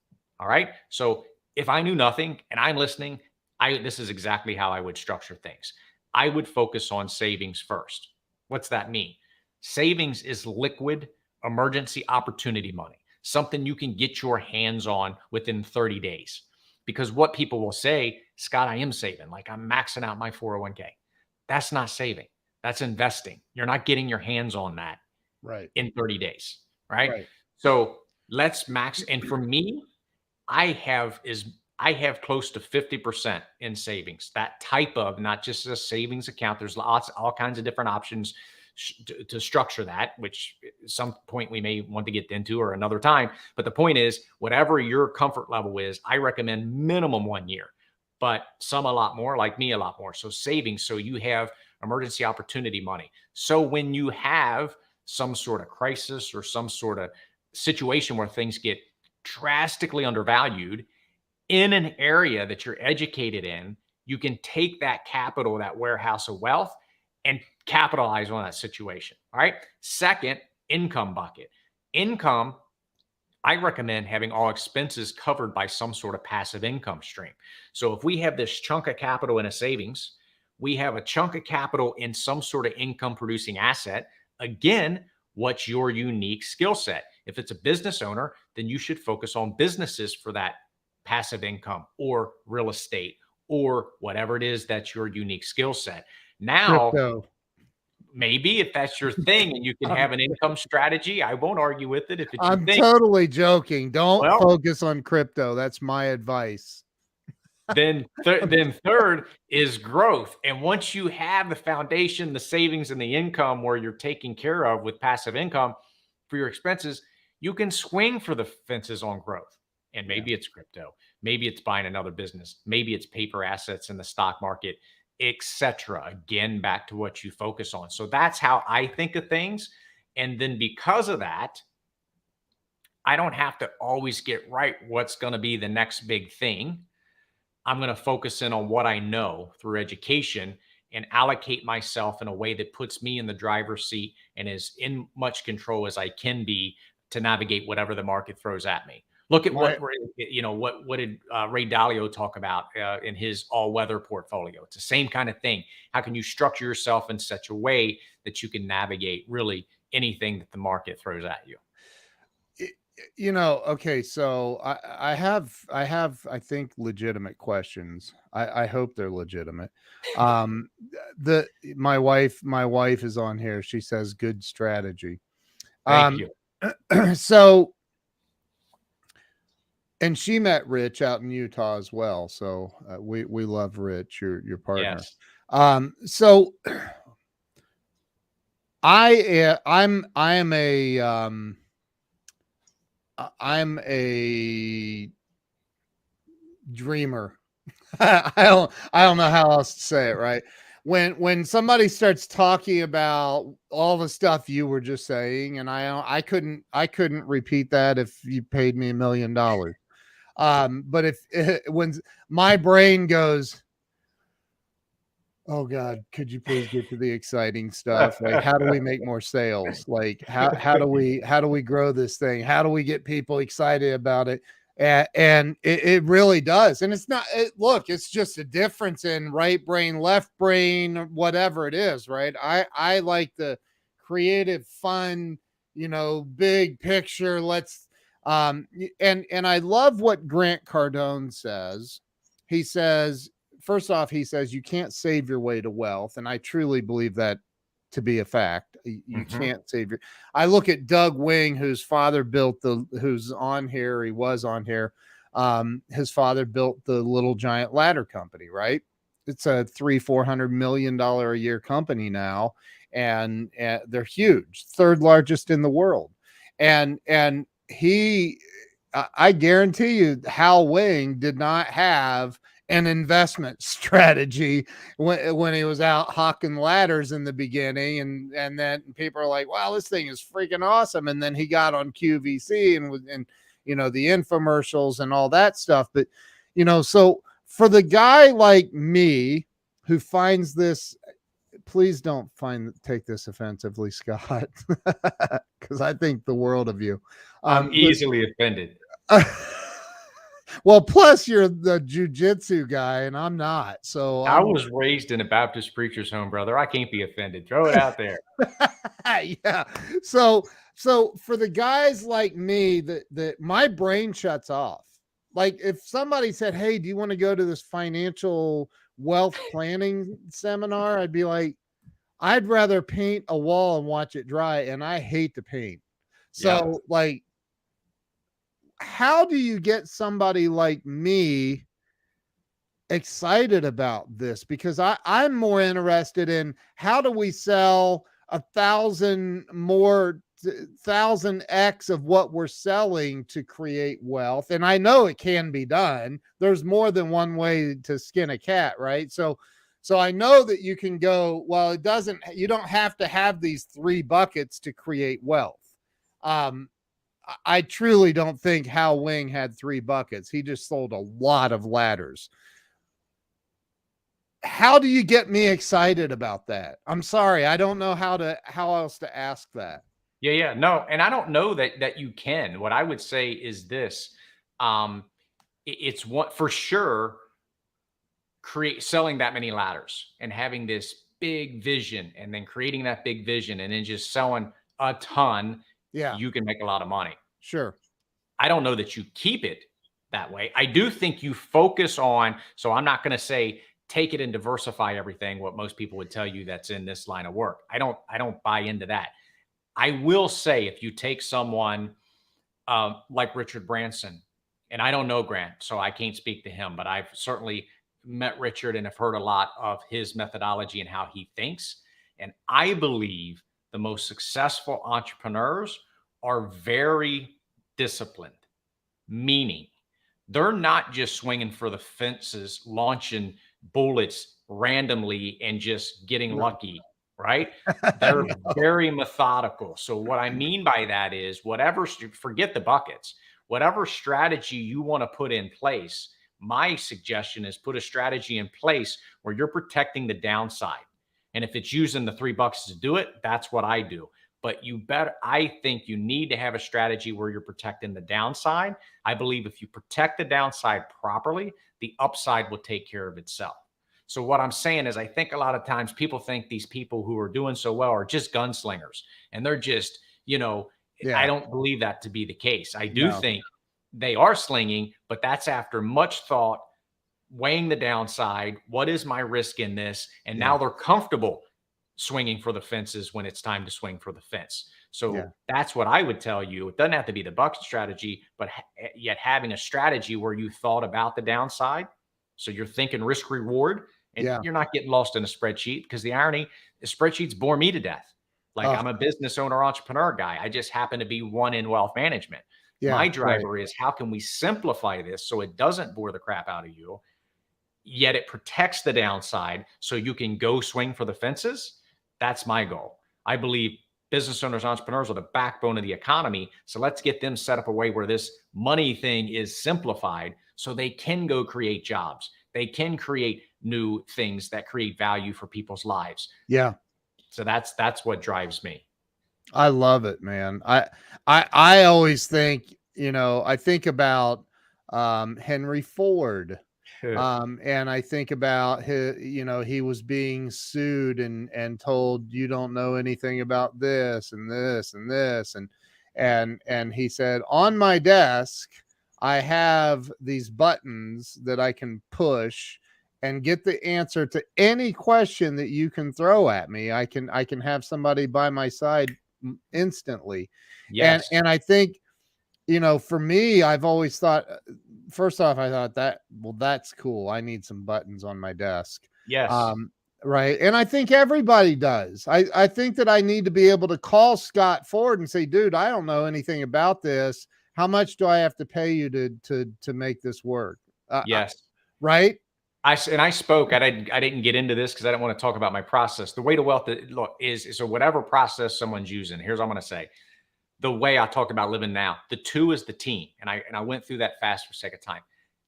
All right. So if I knew nothing and I'm listening, this is exactly how I would structure things. I would focus on savings first. What's that mean? Savings is liquid emergency opportunity money, something you can get your hands on within 30 days. Because what people will say, Scott, I am saving, like I'm maxing out my 401k. That's not saving. That's investing. You're not getting your hands on that Right. in 30 days. Right. Right. So let's max. And for me, I have close to 50% in savings. That type of, not just a savings account. There's all kinds of different options to structure that, which at some point we may want to get into or another time. But the point is, whatever your comfort level is, I recommend minimum 1 year, but some a lot more, like me, a lot more. So savings, so you have emergency opportunity money. So when you have some sort of crisis or some sort of situation where things get drastically undervalued in an area that you're educated in, you can take that capital, that warehouse of wealth, and capitalize on that situation. All right. Second, income bucket. Income, I recommend having all expenses covered by some sort of passive income stream. So if we have this chunk of capital in a savings, we have a chunk of capital in some sort of income producing asset. Again, what's your unique skill set? If it's a business owner, then you should focus on businesses for that passive income or real estate or whatever it is that's your unique skill set. Now, Crypto. maybe if that's your thing and you can have an income strategy, I won't argue with it if it's your I'm thing. totally joking. Don't Well, focus on crypto. That's my advice. then third is growth. And once you have the foundation, the savings and the income where you're taking care of with passive income for your expenses, you can swing for the fences on growth. And maybe it's crypto, maybe it's buying another business, maybe it's paper assets in the stock market, etc. Again, back to what you focus on. So that's how I think of things. And then because of that, I don't have to always get right what's going to be the next big thing. I'm going to focus in on what I know through education and allocate myself in a way that puts me in the driver's seat and is in much control as I can be to navigate whatever the market throws at me. Look at what did Ray Dalio talk about in his all-weather portfolio? It's the same kind of thing. How can you structure yourself in such a way that you can navigate really anything that the market throws at you? Okay, so I have, I think, legitimate questions. I hope they're legitimate. My wife is on here. She says good strategy. Thank you. So, and she met Rich out in Utah as well. So we love Rich, your partner. Yes. So I'm a dreamer. I don't know how else to say it, right? When somebody starts talking about all the stuff you were just saying, and I couldn't repeat that if you paid me $1 million. But when my brain goes, oh God, could you please get to the exciting stuff? Like, how do we make more sales? Like, how do we grow this thing? How do we get people excited about it? And it really does. And it's not, look, it's just a difference in right brain, left brain, whatever it is, right? I like the creative, fun, big picture. Let's, and I love what Grant Cardone says. He says, first off, he says you can't save your way to wealth. And I truly believe that to be a fact. You can't save your. I look at Doug Wing, whose father built who's on here. He was on here. His father built the Little Giant Ladder Company, right? It's a $300-400 million a year company now. And they're huge, third largest in the world. And I guarantee you, Hal Wing did not have an investment strategy when he was out hawking ladders in the beginning, and then people are like, wow, this thing is freaking awesome. And then he got on QVC and the infomercials and all that stuff. But so for the guy like me who finds this please don't take this offensively, Scott, because I think the world of you. I'm easily offended. Well, plus you're the jujitsu guy, and I'm not. So I was raised in a Baptist preacher's home, brother. I can't be offended. Throw it out there. Yeah. So for the guys like me, that my brain shuts off. Like if somebody said, "Hey, do you want to go to this financial wealth planning seminar?" I'd be like, I'd rather paint a wall and watch it dry, and I hate to paint. So like, how do you get somebody like me excited about this? Because I'm more interested in how do we sell 1,000x of what we're selling to create wealth. And I know it can be done. There's more than one way to skin a cat, right? So I know that you can go, well, you don't have to have these 3 buckets to create wealth. I truly don't think Hal Wing had 3 buckets. He just sold a lot of ladders. How do you get me excited about that? I'm sorry. I don't know how else to ask that. Yeah. No, and I don't know that you can. What I would say is this. It's what for sure selling that many ladders and having this big vision and then creating that big vision and then just selling a ton. Yeah. You can make a lot of money. Sure. I don't know that you keep it that way. I do think you focus on, so I'm not going to say take it and diversify everything, what most people would tell you that's in this line of work. I don't buy into that. I will say if you take someone like Richard Branson, and I don't know Grant, so I can't speak to him, but I've certainly met Richard and have heard a lot of his methodology and how he thinks. And I believe the most successful entrepreneurs are very disciplined, meaning they're not just swinging for the fences, launching bullets randomly and just getting lucky, right? They're very methodical. So what I mean by that is forget the buckets, whatever strategy you want to put in place, my suggestion is put a strategy in place where you're protecting the downside. And if it's using the 3 bucks to do it, that's what I do. But I think you need to have a strategy where you're protecting the downside. I believe if you protect the downside properly, the upside will take care of itself. So what I'm saying is I think a lot of times people think these people who are doing so well are just gunslingers and they're just, I don't believe that to be the case. I do think they are slinging, but that's after much thought, weighing the downside. What is my risk in this? And now they're comfortable swinging for the fences when it's time to swing for the fence. So that's what I would tell you. It doesn't have to be the bucket strategy, but yet having a strategy where you thought about the downside. So you're thinking risk reward and you're not getting lost in a spreadsheet, because the irony is spreadsheets bore me to death. Like I'm a business owner, entrepreneur guy. I just happen to be one in wealth management. My driver is how can we simplify this so it doesn't bore the crap out of you, yet it protects the downside so you can go swing for the fences. That's my goal. I believe business owners, entrepreneurs are the backbone of the economy. So let's get them set up a way where this money thing is simplified so they can go create jobs. They can create new things that create value for people's lives. Yeah. So that's what drives me. I love it, man. I always think, I think about Henry Ford. And I think about he was being sued and told, you don't know anything about this and this and this. And he said, on my desk, I have these buttons that I can push and get the answer to any question that you can throw at me. I can have somebody by my side instantly. Yes. And I think, for me, I've always thought, first off, I thought that's cool. I need some buttons on my desk. Yes. Right. And I think everybody does. I think that I need to be able to call Scott Ford and say, dude, I don't know anything about this. How much do I have to pay you to make this work? Yes. Right. I spoke. I didn't get into this because I didn't want to talk about my process. The way to wealth is so whatever process someone's using. Here's what I'm going to say. The way I talk about living now, the 2 is the team, and I went through that fast for sake of time.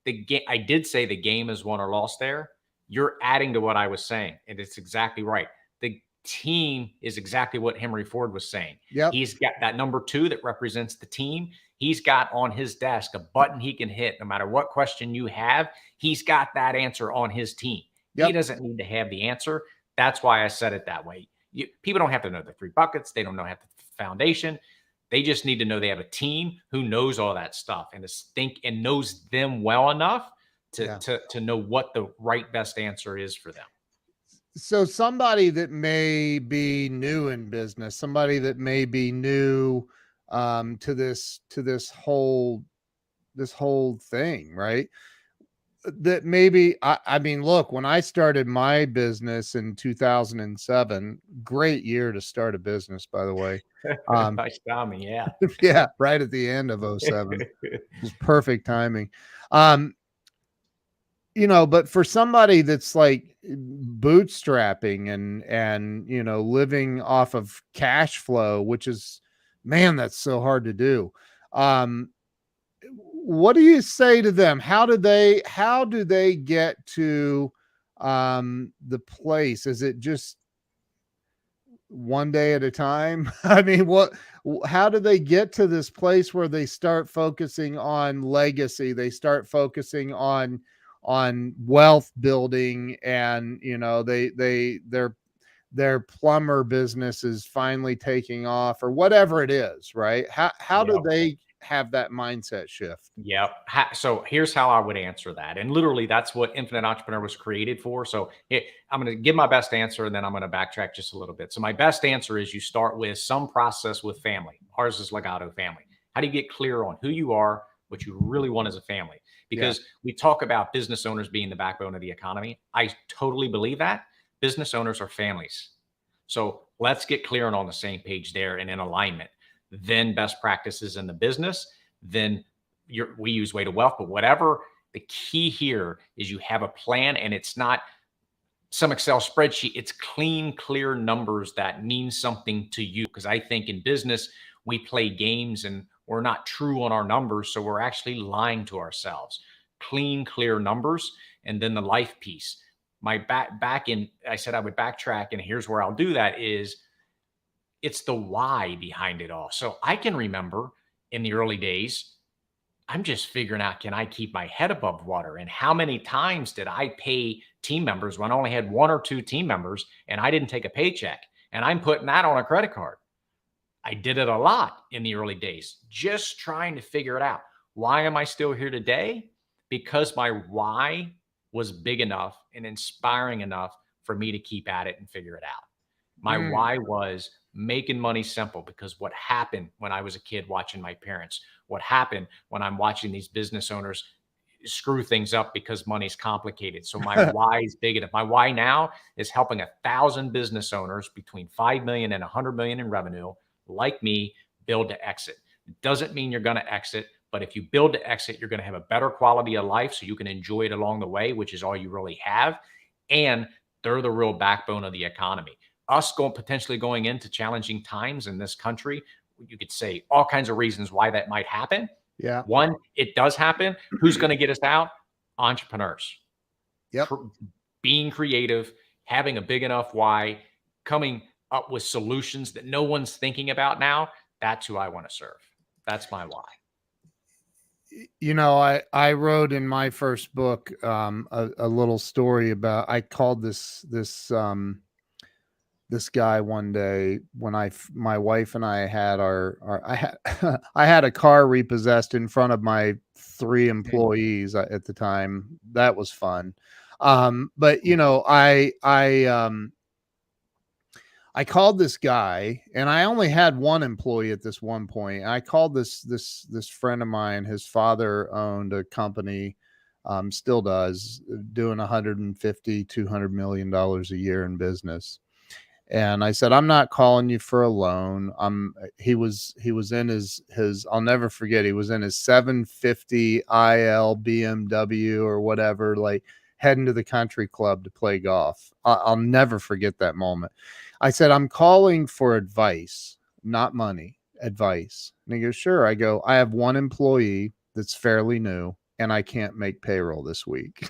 I did say the game is won or lost there. You're adding to what I was saying, and it's exactly right. The team is exactly what Henry Ford was saying. Yep. He's got that number 2 that represents the team. He's got on his desk a button he can hit no matter what question you have. He's got that answer on his team. He Yep. doesn't need to have the answer. That's why I said it that way. People don't have to know the 3 buckets. They don't know have the foundation. They just need to know they have a team who knows all that stuff and knows them well enough to know what the right best answer is for them. So somebody that may be new in business, somebody that may be new to this whole thing, right? That maybe I mean, look, when I started my business in 2007, great year to start a business, by the way. Nice timing, yeah. Yeah, right at the end of 07. Just perfect timing. Um, but for somebody that's like bootstrapping and living off of cash flow, which is, man, that's so hard to do. What do you say to them? How do they get to the place? Is it just one day at a time? I mean, how do they get to this place where they start focusing on legacy? They start focusing on wealth building, and their plumber business is finally taking off, or whatever it is, right? How do Yep. they have that mindset shift? Yep. So here's how I would answer that. And literally, that's what Infinite Entrepreneur was created for. So I'm going to give my best answer, and then I'm going to backtrack just a little bit. So my best answer is you start with some process with family. Ours is Legato family. How do you get clear on who you are, what you really want as a family? Because we talk about business owners being the backbone of the economy. I totally believe that. Business owners are families. So let's get clear and on the same page there and in alignment. Then best practices in the business. Then we use way to wealth, but whatever. The key here is you have a plan, and it's not some Excel spreadsheet. It's clean, clear numbers that mean something to you. Because I think in business, we play games and we're not true on our numbers. So we're actually lying to ourselves. Clean, clear numbers. And then the life piece. I said I would backtrack, and here's where I'll do that is it's the why behind it all. So I can remember in the early days, I'm just figuring out, can I keep my head above water? And how many times did I pay team members when I only had 1 or 2 team members and I didn't take a paycheck? And I'm putting that on a credit card. I did it a lot in the early days, just trying to figure it out. Why am I still here today? Because my why was big enough and inspiring enough for me to keep at it and figure it out. My why was making money simple, because what happened when I was a kid watching my parents, what happened when I'm watching these business owners screw things up because money's complicated. So my why is big enough. My why now is helping 1,000 business owners between 5 million and 100 million in revenue, like me, build to exit. It doesn't mean you're going to exit, but if you build to exit, you're going to have a better quality of life so you can enjoy it along the way, which is all you really have. And they're the real backbone of the economy. Us potentially going into challenging times in this country, you could say all kinds of reasons why that might happen. Yeah. One, it does happen. Who's going to get us out? Entrepreneurs. Yep. Being creative, having a big enough why, coming up with solutions that no one's thinking about now. That's who I want to serve. That's my why. I wrote in my first book a little story about, I called this guy one day when my wife and I had I had I had a car repossessed in front of my 3 employees at the time. That was fun. But I called this guy, and I only had 1 employee at this one point. I called this friend of mine. His father owned a company, still does, doing 150, $200 million a year in business. And I said, I'm not calling you for a loan. He was in his, I'll never forget, he was in his 750 IL BMW or whatever, like heading to the country club to play golf. I'll never forget that moment. I said, I'm calling for advice, not money, advice. And he goes, sure. I go, I have 1 employee that's fairly new, and I can't make payroll this week.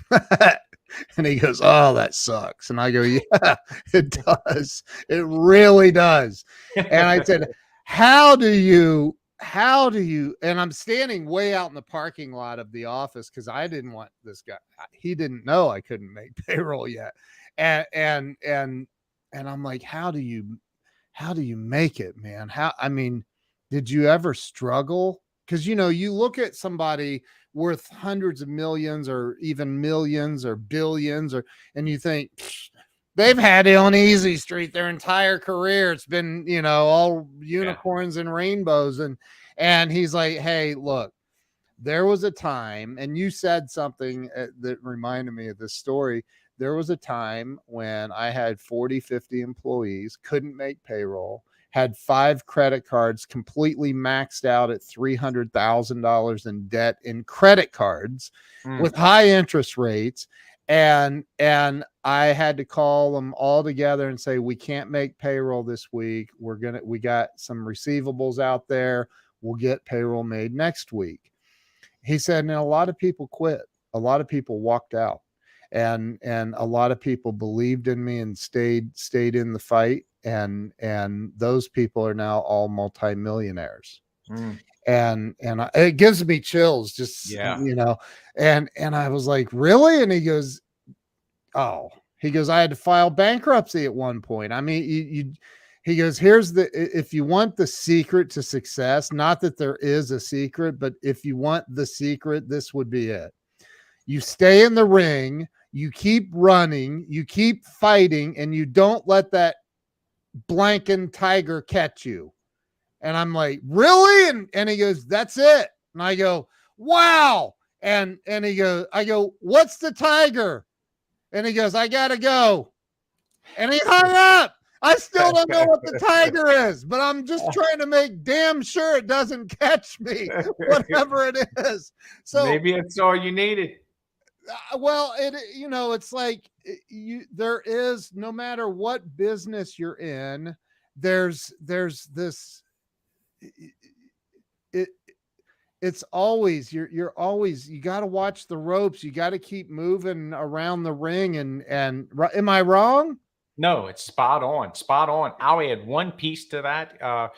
And he goes, "Oh, that sucks." And I go, "Yeah, it does. It really does." And I said, how do you, and I'm standing way out in the parking lot of the office because I didn't want this guy. He didn't know I couldn't make payroll yet. And, and, and, and I'm like, how do you make it, man? I mean, did you ever struggle? Because, you look at somebody worth hundreds of millions or even millions or billions, and you think they've had it on easy street their entire career. It's been, all Yeah. unicorns and rainbows. And he's like, "Hey, look, there was a time," and you said something that reminded me of this story. There was a time when I had 40, 50 employees, couldn't make payroll, had 5 credit cards completely maxed out at $300,000 in debt in credit cards Mm. with high interest rates. And I had to call them all together and say, "We can't make payroll this week. We got some receivables out there. We'll get payroll made next week." He said, and a lot of people quit. A lot of people walked out, and a lot of people believed in me and stayed in the fight. And those people are now all multimillionaires. Mm. And it gives me chills, just, Yeah. and I was like, "Really?" And he goes, "Oh," he goes, "I had to file bankruptcy at one point. I mean, he goes, if you want the secret to success, not that there is a secret, but if you want the secret, this would be it. You stay in the ring, you keep running, you keep fighting, and you don't let that blanking tiger catch you." And I'm like, "Really?" And he goes, "That's it." And I go, "Wow." And I go, "What's the tiger?" And he goes, "I gotta go." And he hung up. I still don't know what the tiger is, but I'm just trying to make damn sure it doesn't catch me, whatever it is. So, Maybe it's all you needed. well, it's like there is, no matter what business you're in, there's this, it, it's always, you're always, you got to watch the ropes. You got to keep moving around the ring. And am I wrong? No, it's spot on, spot on. I'll add one piece to that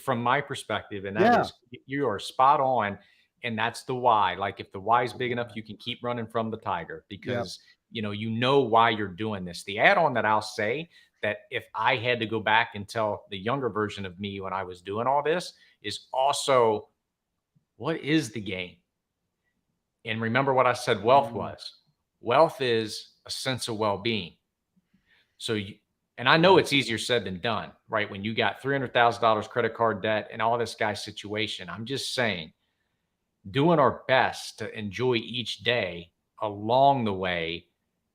from my perspective, and that Yeah. is you are spot on, and that's the why. Like if the why is big enough, you can keep running from the tiger Yep. because you know why you're doing this. The add-on that I'll say that if I had to go back and tell the younger version of me when I was doing all this is also what is the game? And remember what I said wealth Mm, was. Wealth is a sense of well-being. So and I know yeah. it's easier said than done, right? When you got $300,000 credit card debt and all this guy's situation, I'm just saying, doing our best to enjoy each day along the way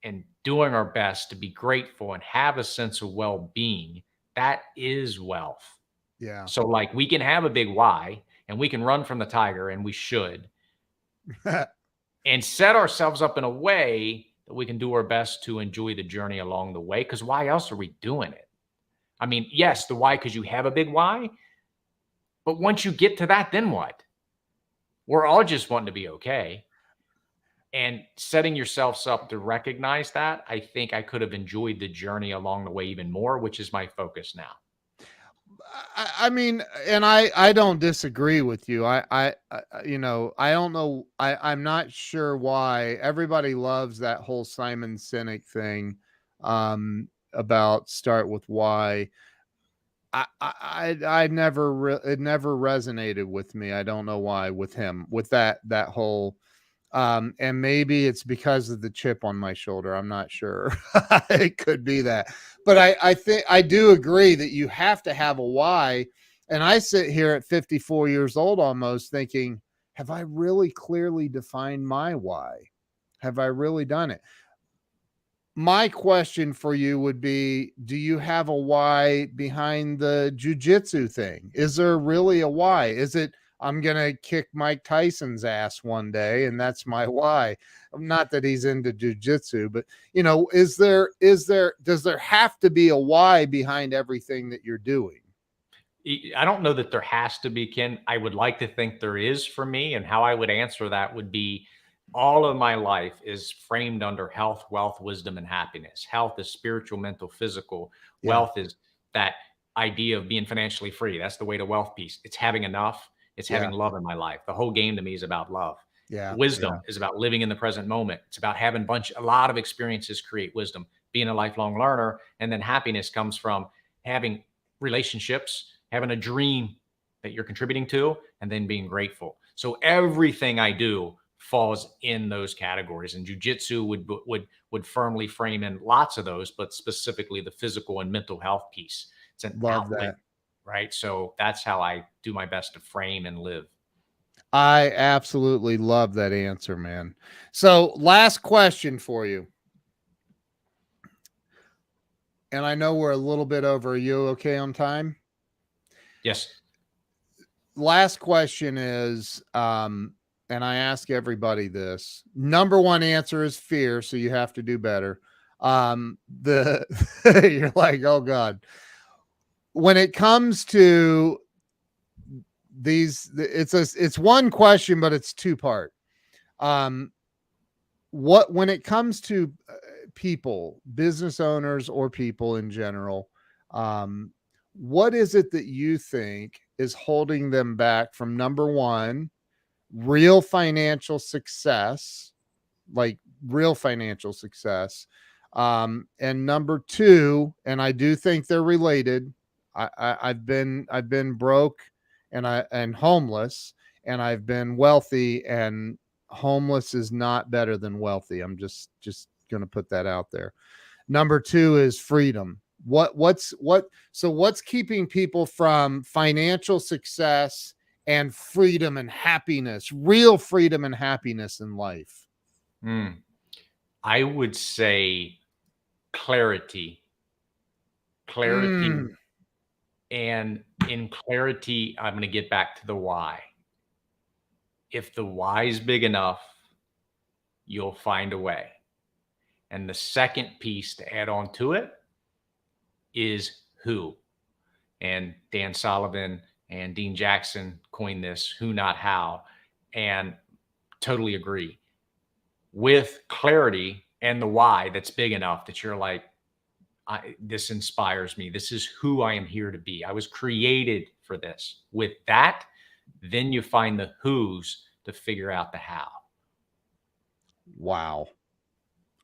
and doing our best to be grateful and have a sense of well-being, that is wealth. Yeah. So like we can have a big why and we can run from the tiger and we should and set ourselves up in a way that we can do our best to enjoy the journey along the way. Because why else are we doing it? I mean, yes, the why, because you have a big why. But once you get to that, then what? We're all just wanting to be okay. And setting yourselves up to recognize that, I think I could have enjoyed the journey along the way even more, which is my focus now. I mean, and I don't disagree with you. I don't know. I'm not sure why everybody loves that whole Simon Sinek thing, about start with why. I never, it never resonated with me. I don't know why with him, with that whole, and maybe it's because of the chip on my shoulder. I'm not sure. It could be that. But I think I do agree that you have to have a why. And I sit here at 54 years old almost thinking, have I really clearly defined my why? Have I really done it? My question for you would be, do you have a why behind the jujitsu thing? Is there really a why? Is it, I'm going to kick Mike Tyson's ass one day and that's my why? Not that he's into jujitsu, but does there have to be a why behind everything that you're doing? I don't know that there has to be, Ken. I would like to think there is for me. And how I would answer that would be all of my life is framed under health, wealth, wisdom, and happiness. Health is spiritual, mental, physical. Yeah. Wealth is that idea of being financially free. That's the way to wealth piece. It's having enough. It's Yeah. having love in my life. The whole game to me is about love. Yeah. Wisdom Yeah. is about living in the present moment. It's about having a lot of experiences create wisdom, being a lifelong learner. And then happiness comes from having relationships, having a dream that you're contributing to, and then being grateful. So everything I do falls in those categories, and jujitsu would firmly frame in lots of those, but specifically the physical and mental health piece. It's an Love outlet, that. right? So that's how I do my best to frame and live. I absolutely love that answer, man. So, last question for you. And I know we're a little bit over. Are you okay on time? Yes. Last question is, and I ask everybody this. Number one answer is fear, so you have to do better. The you're like, oh God. When it comes to these, it's one question, but it's two part. When it comes to people, business owners or people in general, what is it that you think is holding them back from, number one, real financial success, like real financial success, and number two, and I do think they're related. I've been broke and homeless, and I've been wealthy, and homeless is not better than wealthy. I'm just going to put that out there. Number two is freedom. What's keeping people from financial success and freedom and happiness, real freedom and happiness in life? I would say clarity. Mm, And in clarity, I'm going to get back to the why. If the why is big enough, you'll find a way. And the second piece to add on to it is who. And Dan Sullivan and Dean Jackson coined this who, not how. And totally agree. With clarity and the why that's big enough that you're like, this inspires me. This is who I am here to be. I was created for this. With that, then you find the who's to figure out the how. wow.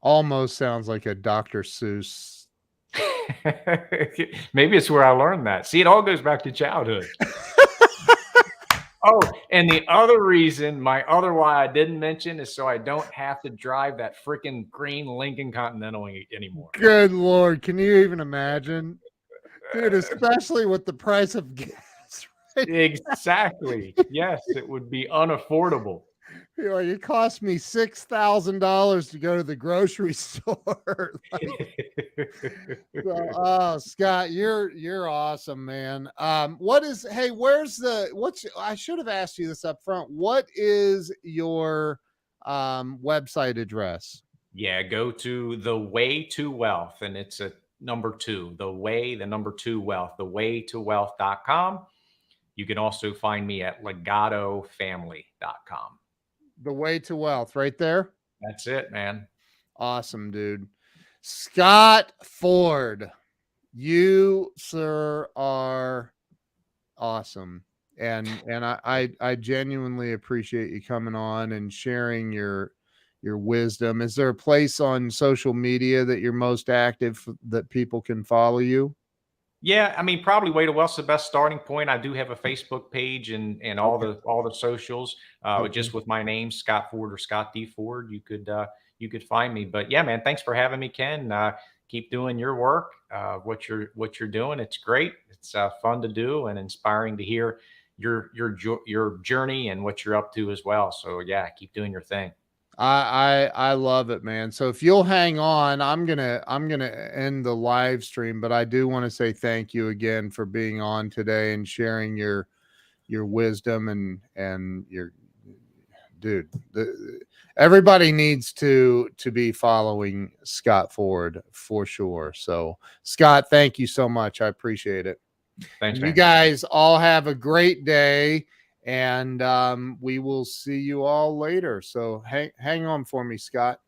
Almost sounds like a Dr. Seuss. Maybe it's where I learned that. See, it all goes back to childhood. Oh, and the other reason, my other why I didn't mention is so I don't have to drive that freaking green Lincoln Continental anymore. Good Lord. Can you even imagine? Dude, especially with the price of gas. Right? Exactly. Yes, it would be unaffordable. You're like, it cost me $6,000 to go to the grocery store. Oh, Scott, you're awesome, man. I should have asked you this up front. What is your website address? Yeah, go to The Way to Wealth, and it's a number two, the number two wealth, thewaytowealth.com. You can also find me at legatofamily.com. The Way to Wealth, right there. That's it, man. Awesome, dude. Scott Ford, you, sir, are awesome. And I genuinely appreciate you coming on and sharing your wisdom. Is there a place on social media that you're most active that people can follow you? Yeah, I mean, probably Way to Wealth's the best starting point. I do have a Facebook page and Okay. all the socials. Okay. Just with my name, Scott Ford or Scott D Ford, you could find me. But yeah, man, thanks for having me, Ken. Keep doing your work. What you're doing, it's great. It's fun to do and inspiring to hear your journey and what you're up to as well. So yeah, keep doing your thing. I love it, man. So if you'll hang on, I'm gonna end the live stream, but I do want to say thank you again for being on today and sharing your wisdom and your dude. Everybody needs to be following Scott Ford for sure. So Scott, thank you so much. I appreciate it. Thanks, You man. guys all have a great day. And we will see you all later. So hang on for me, Scott.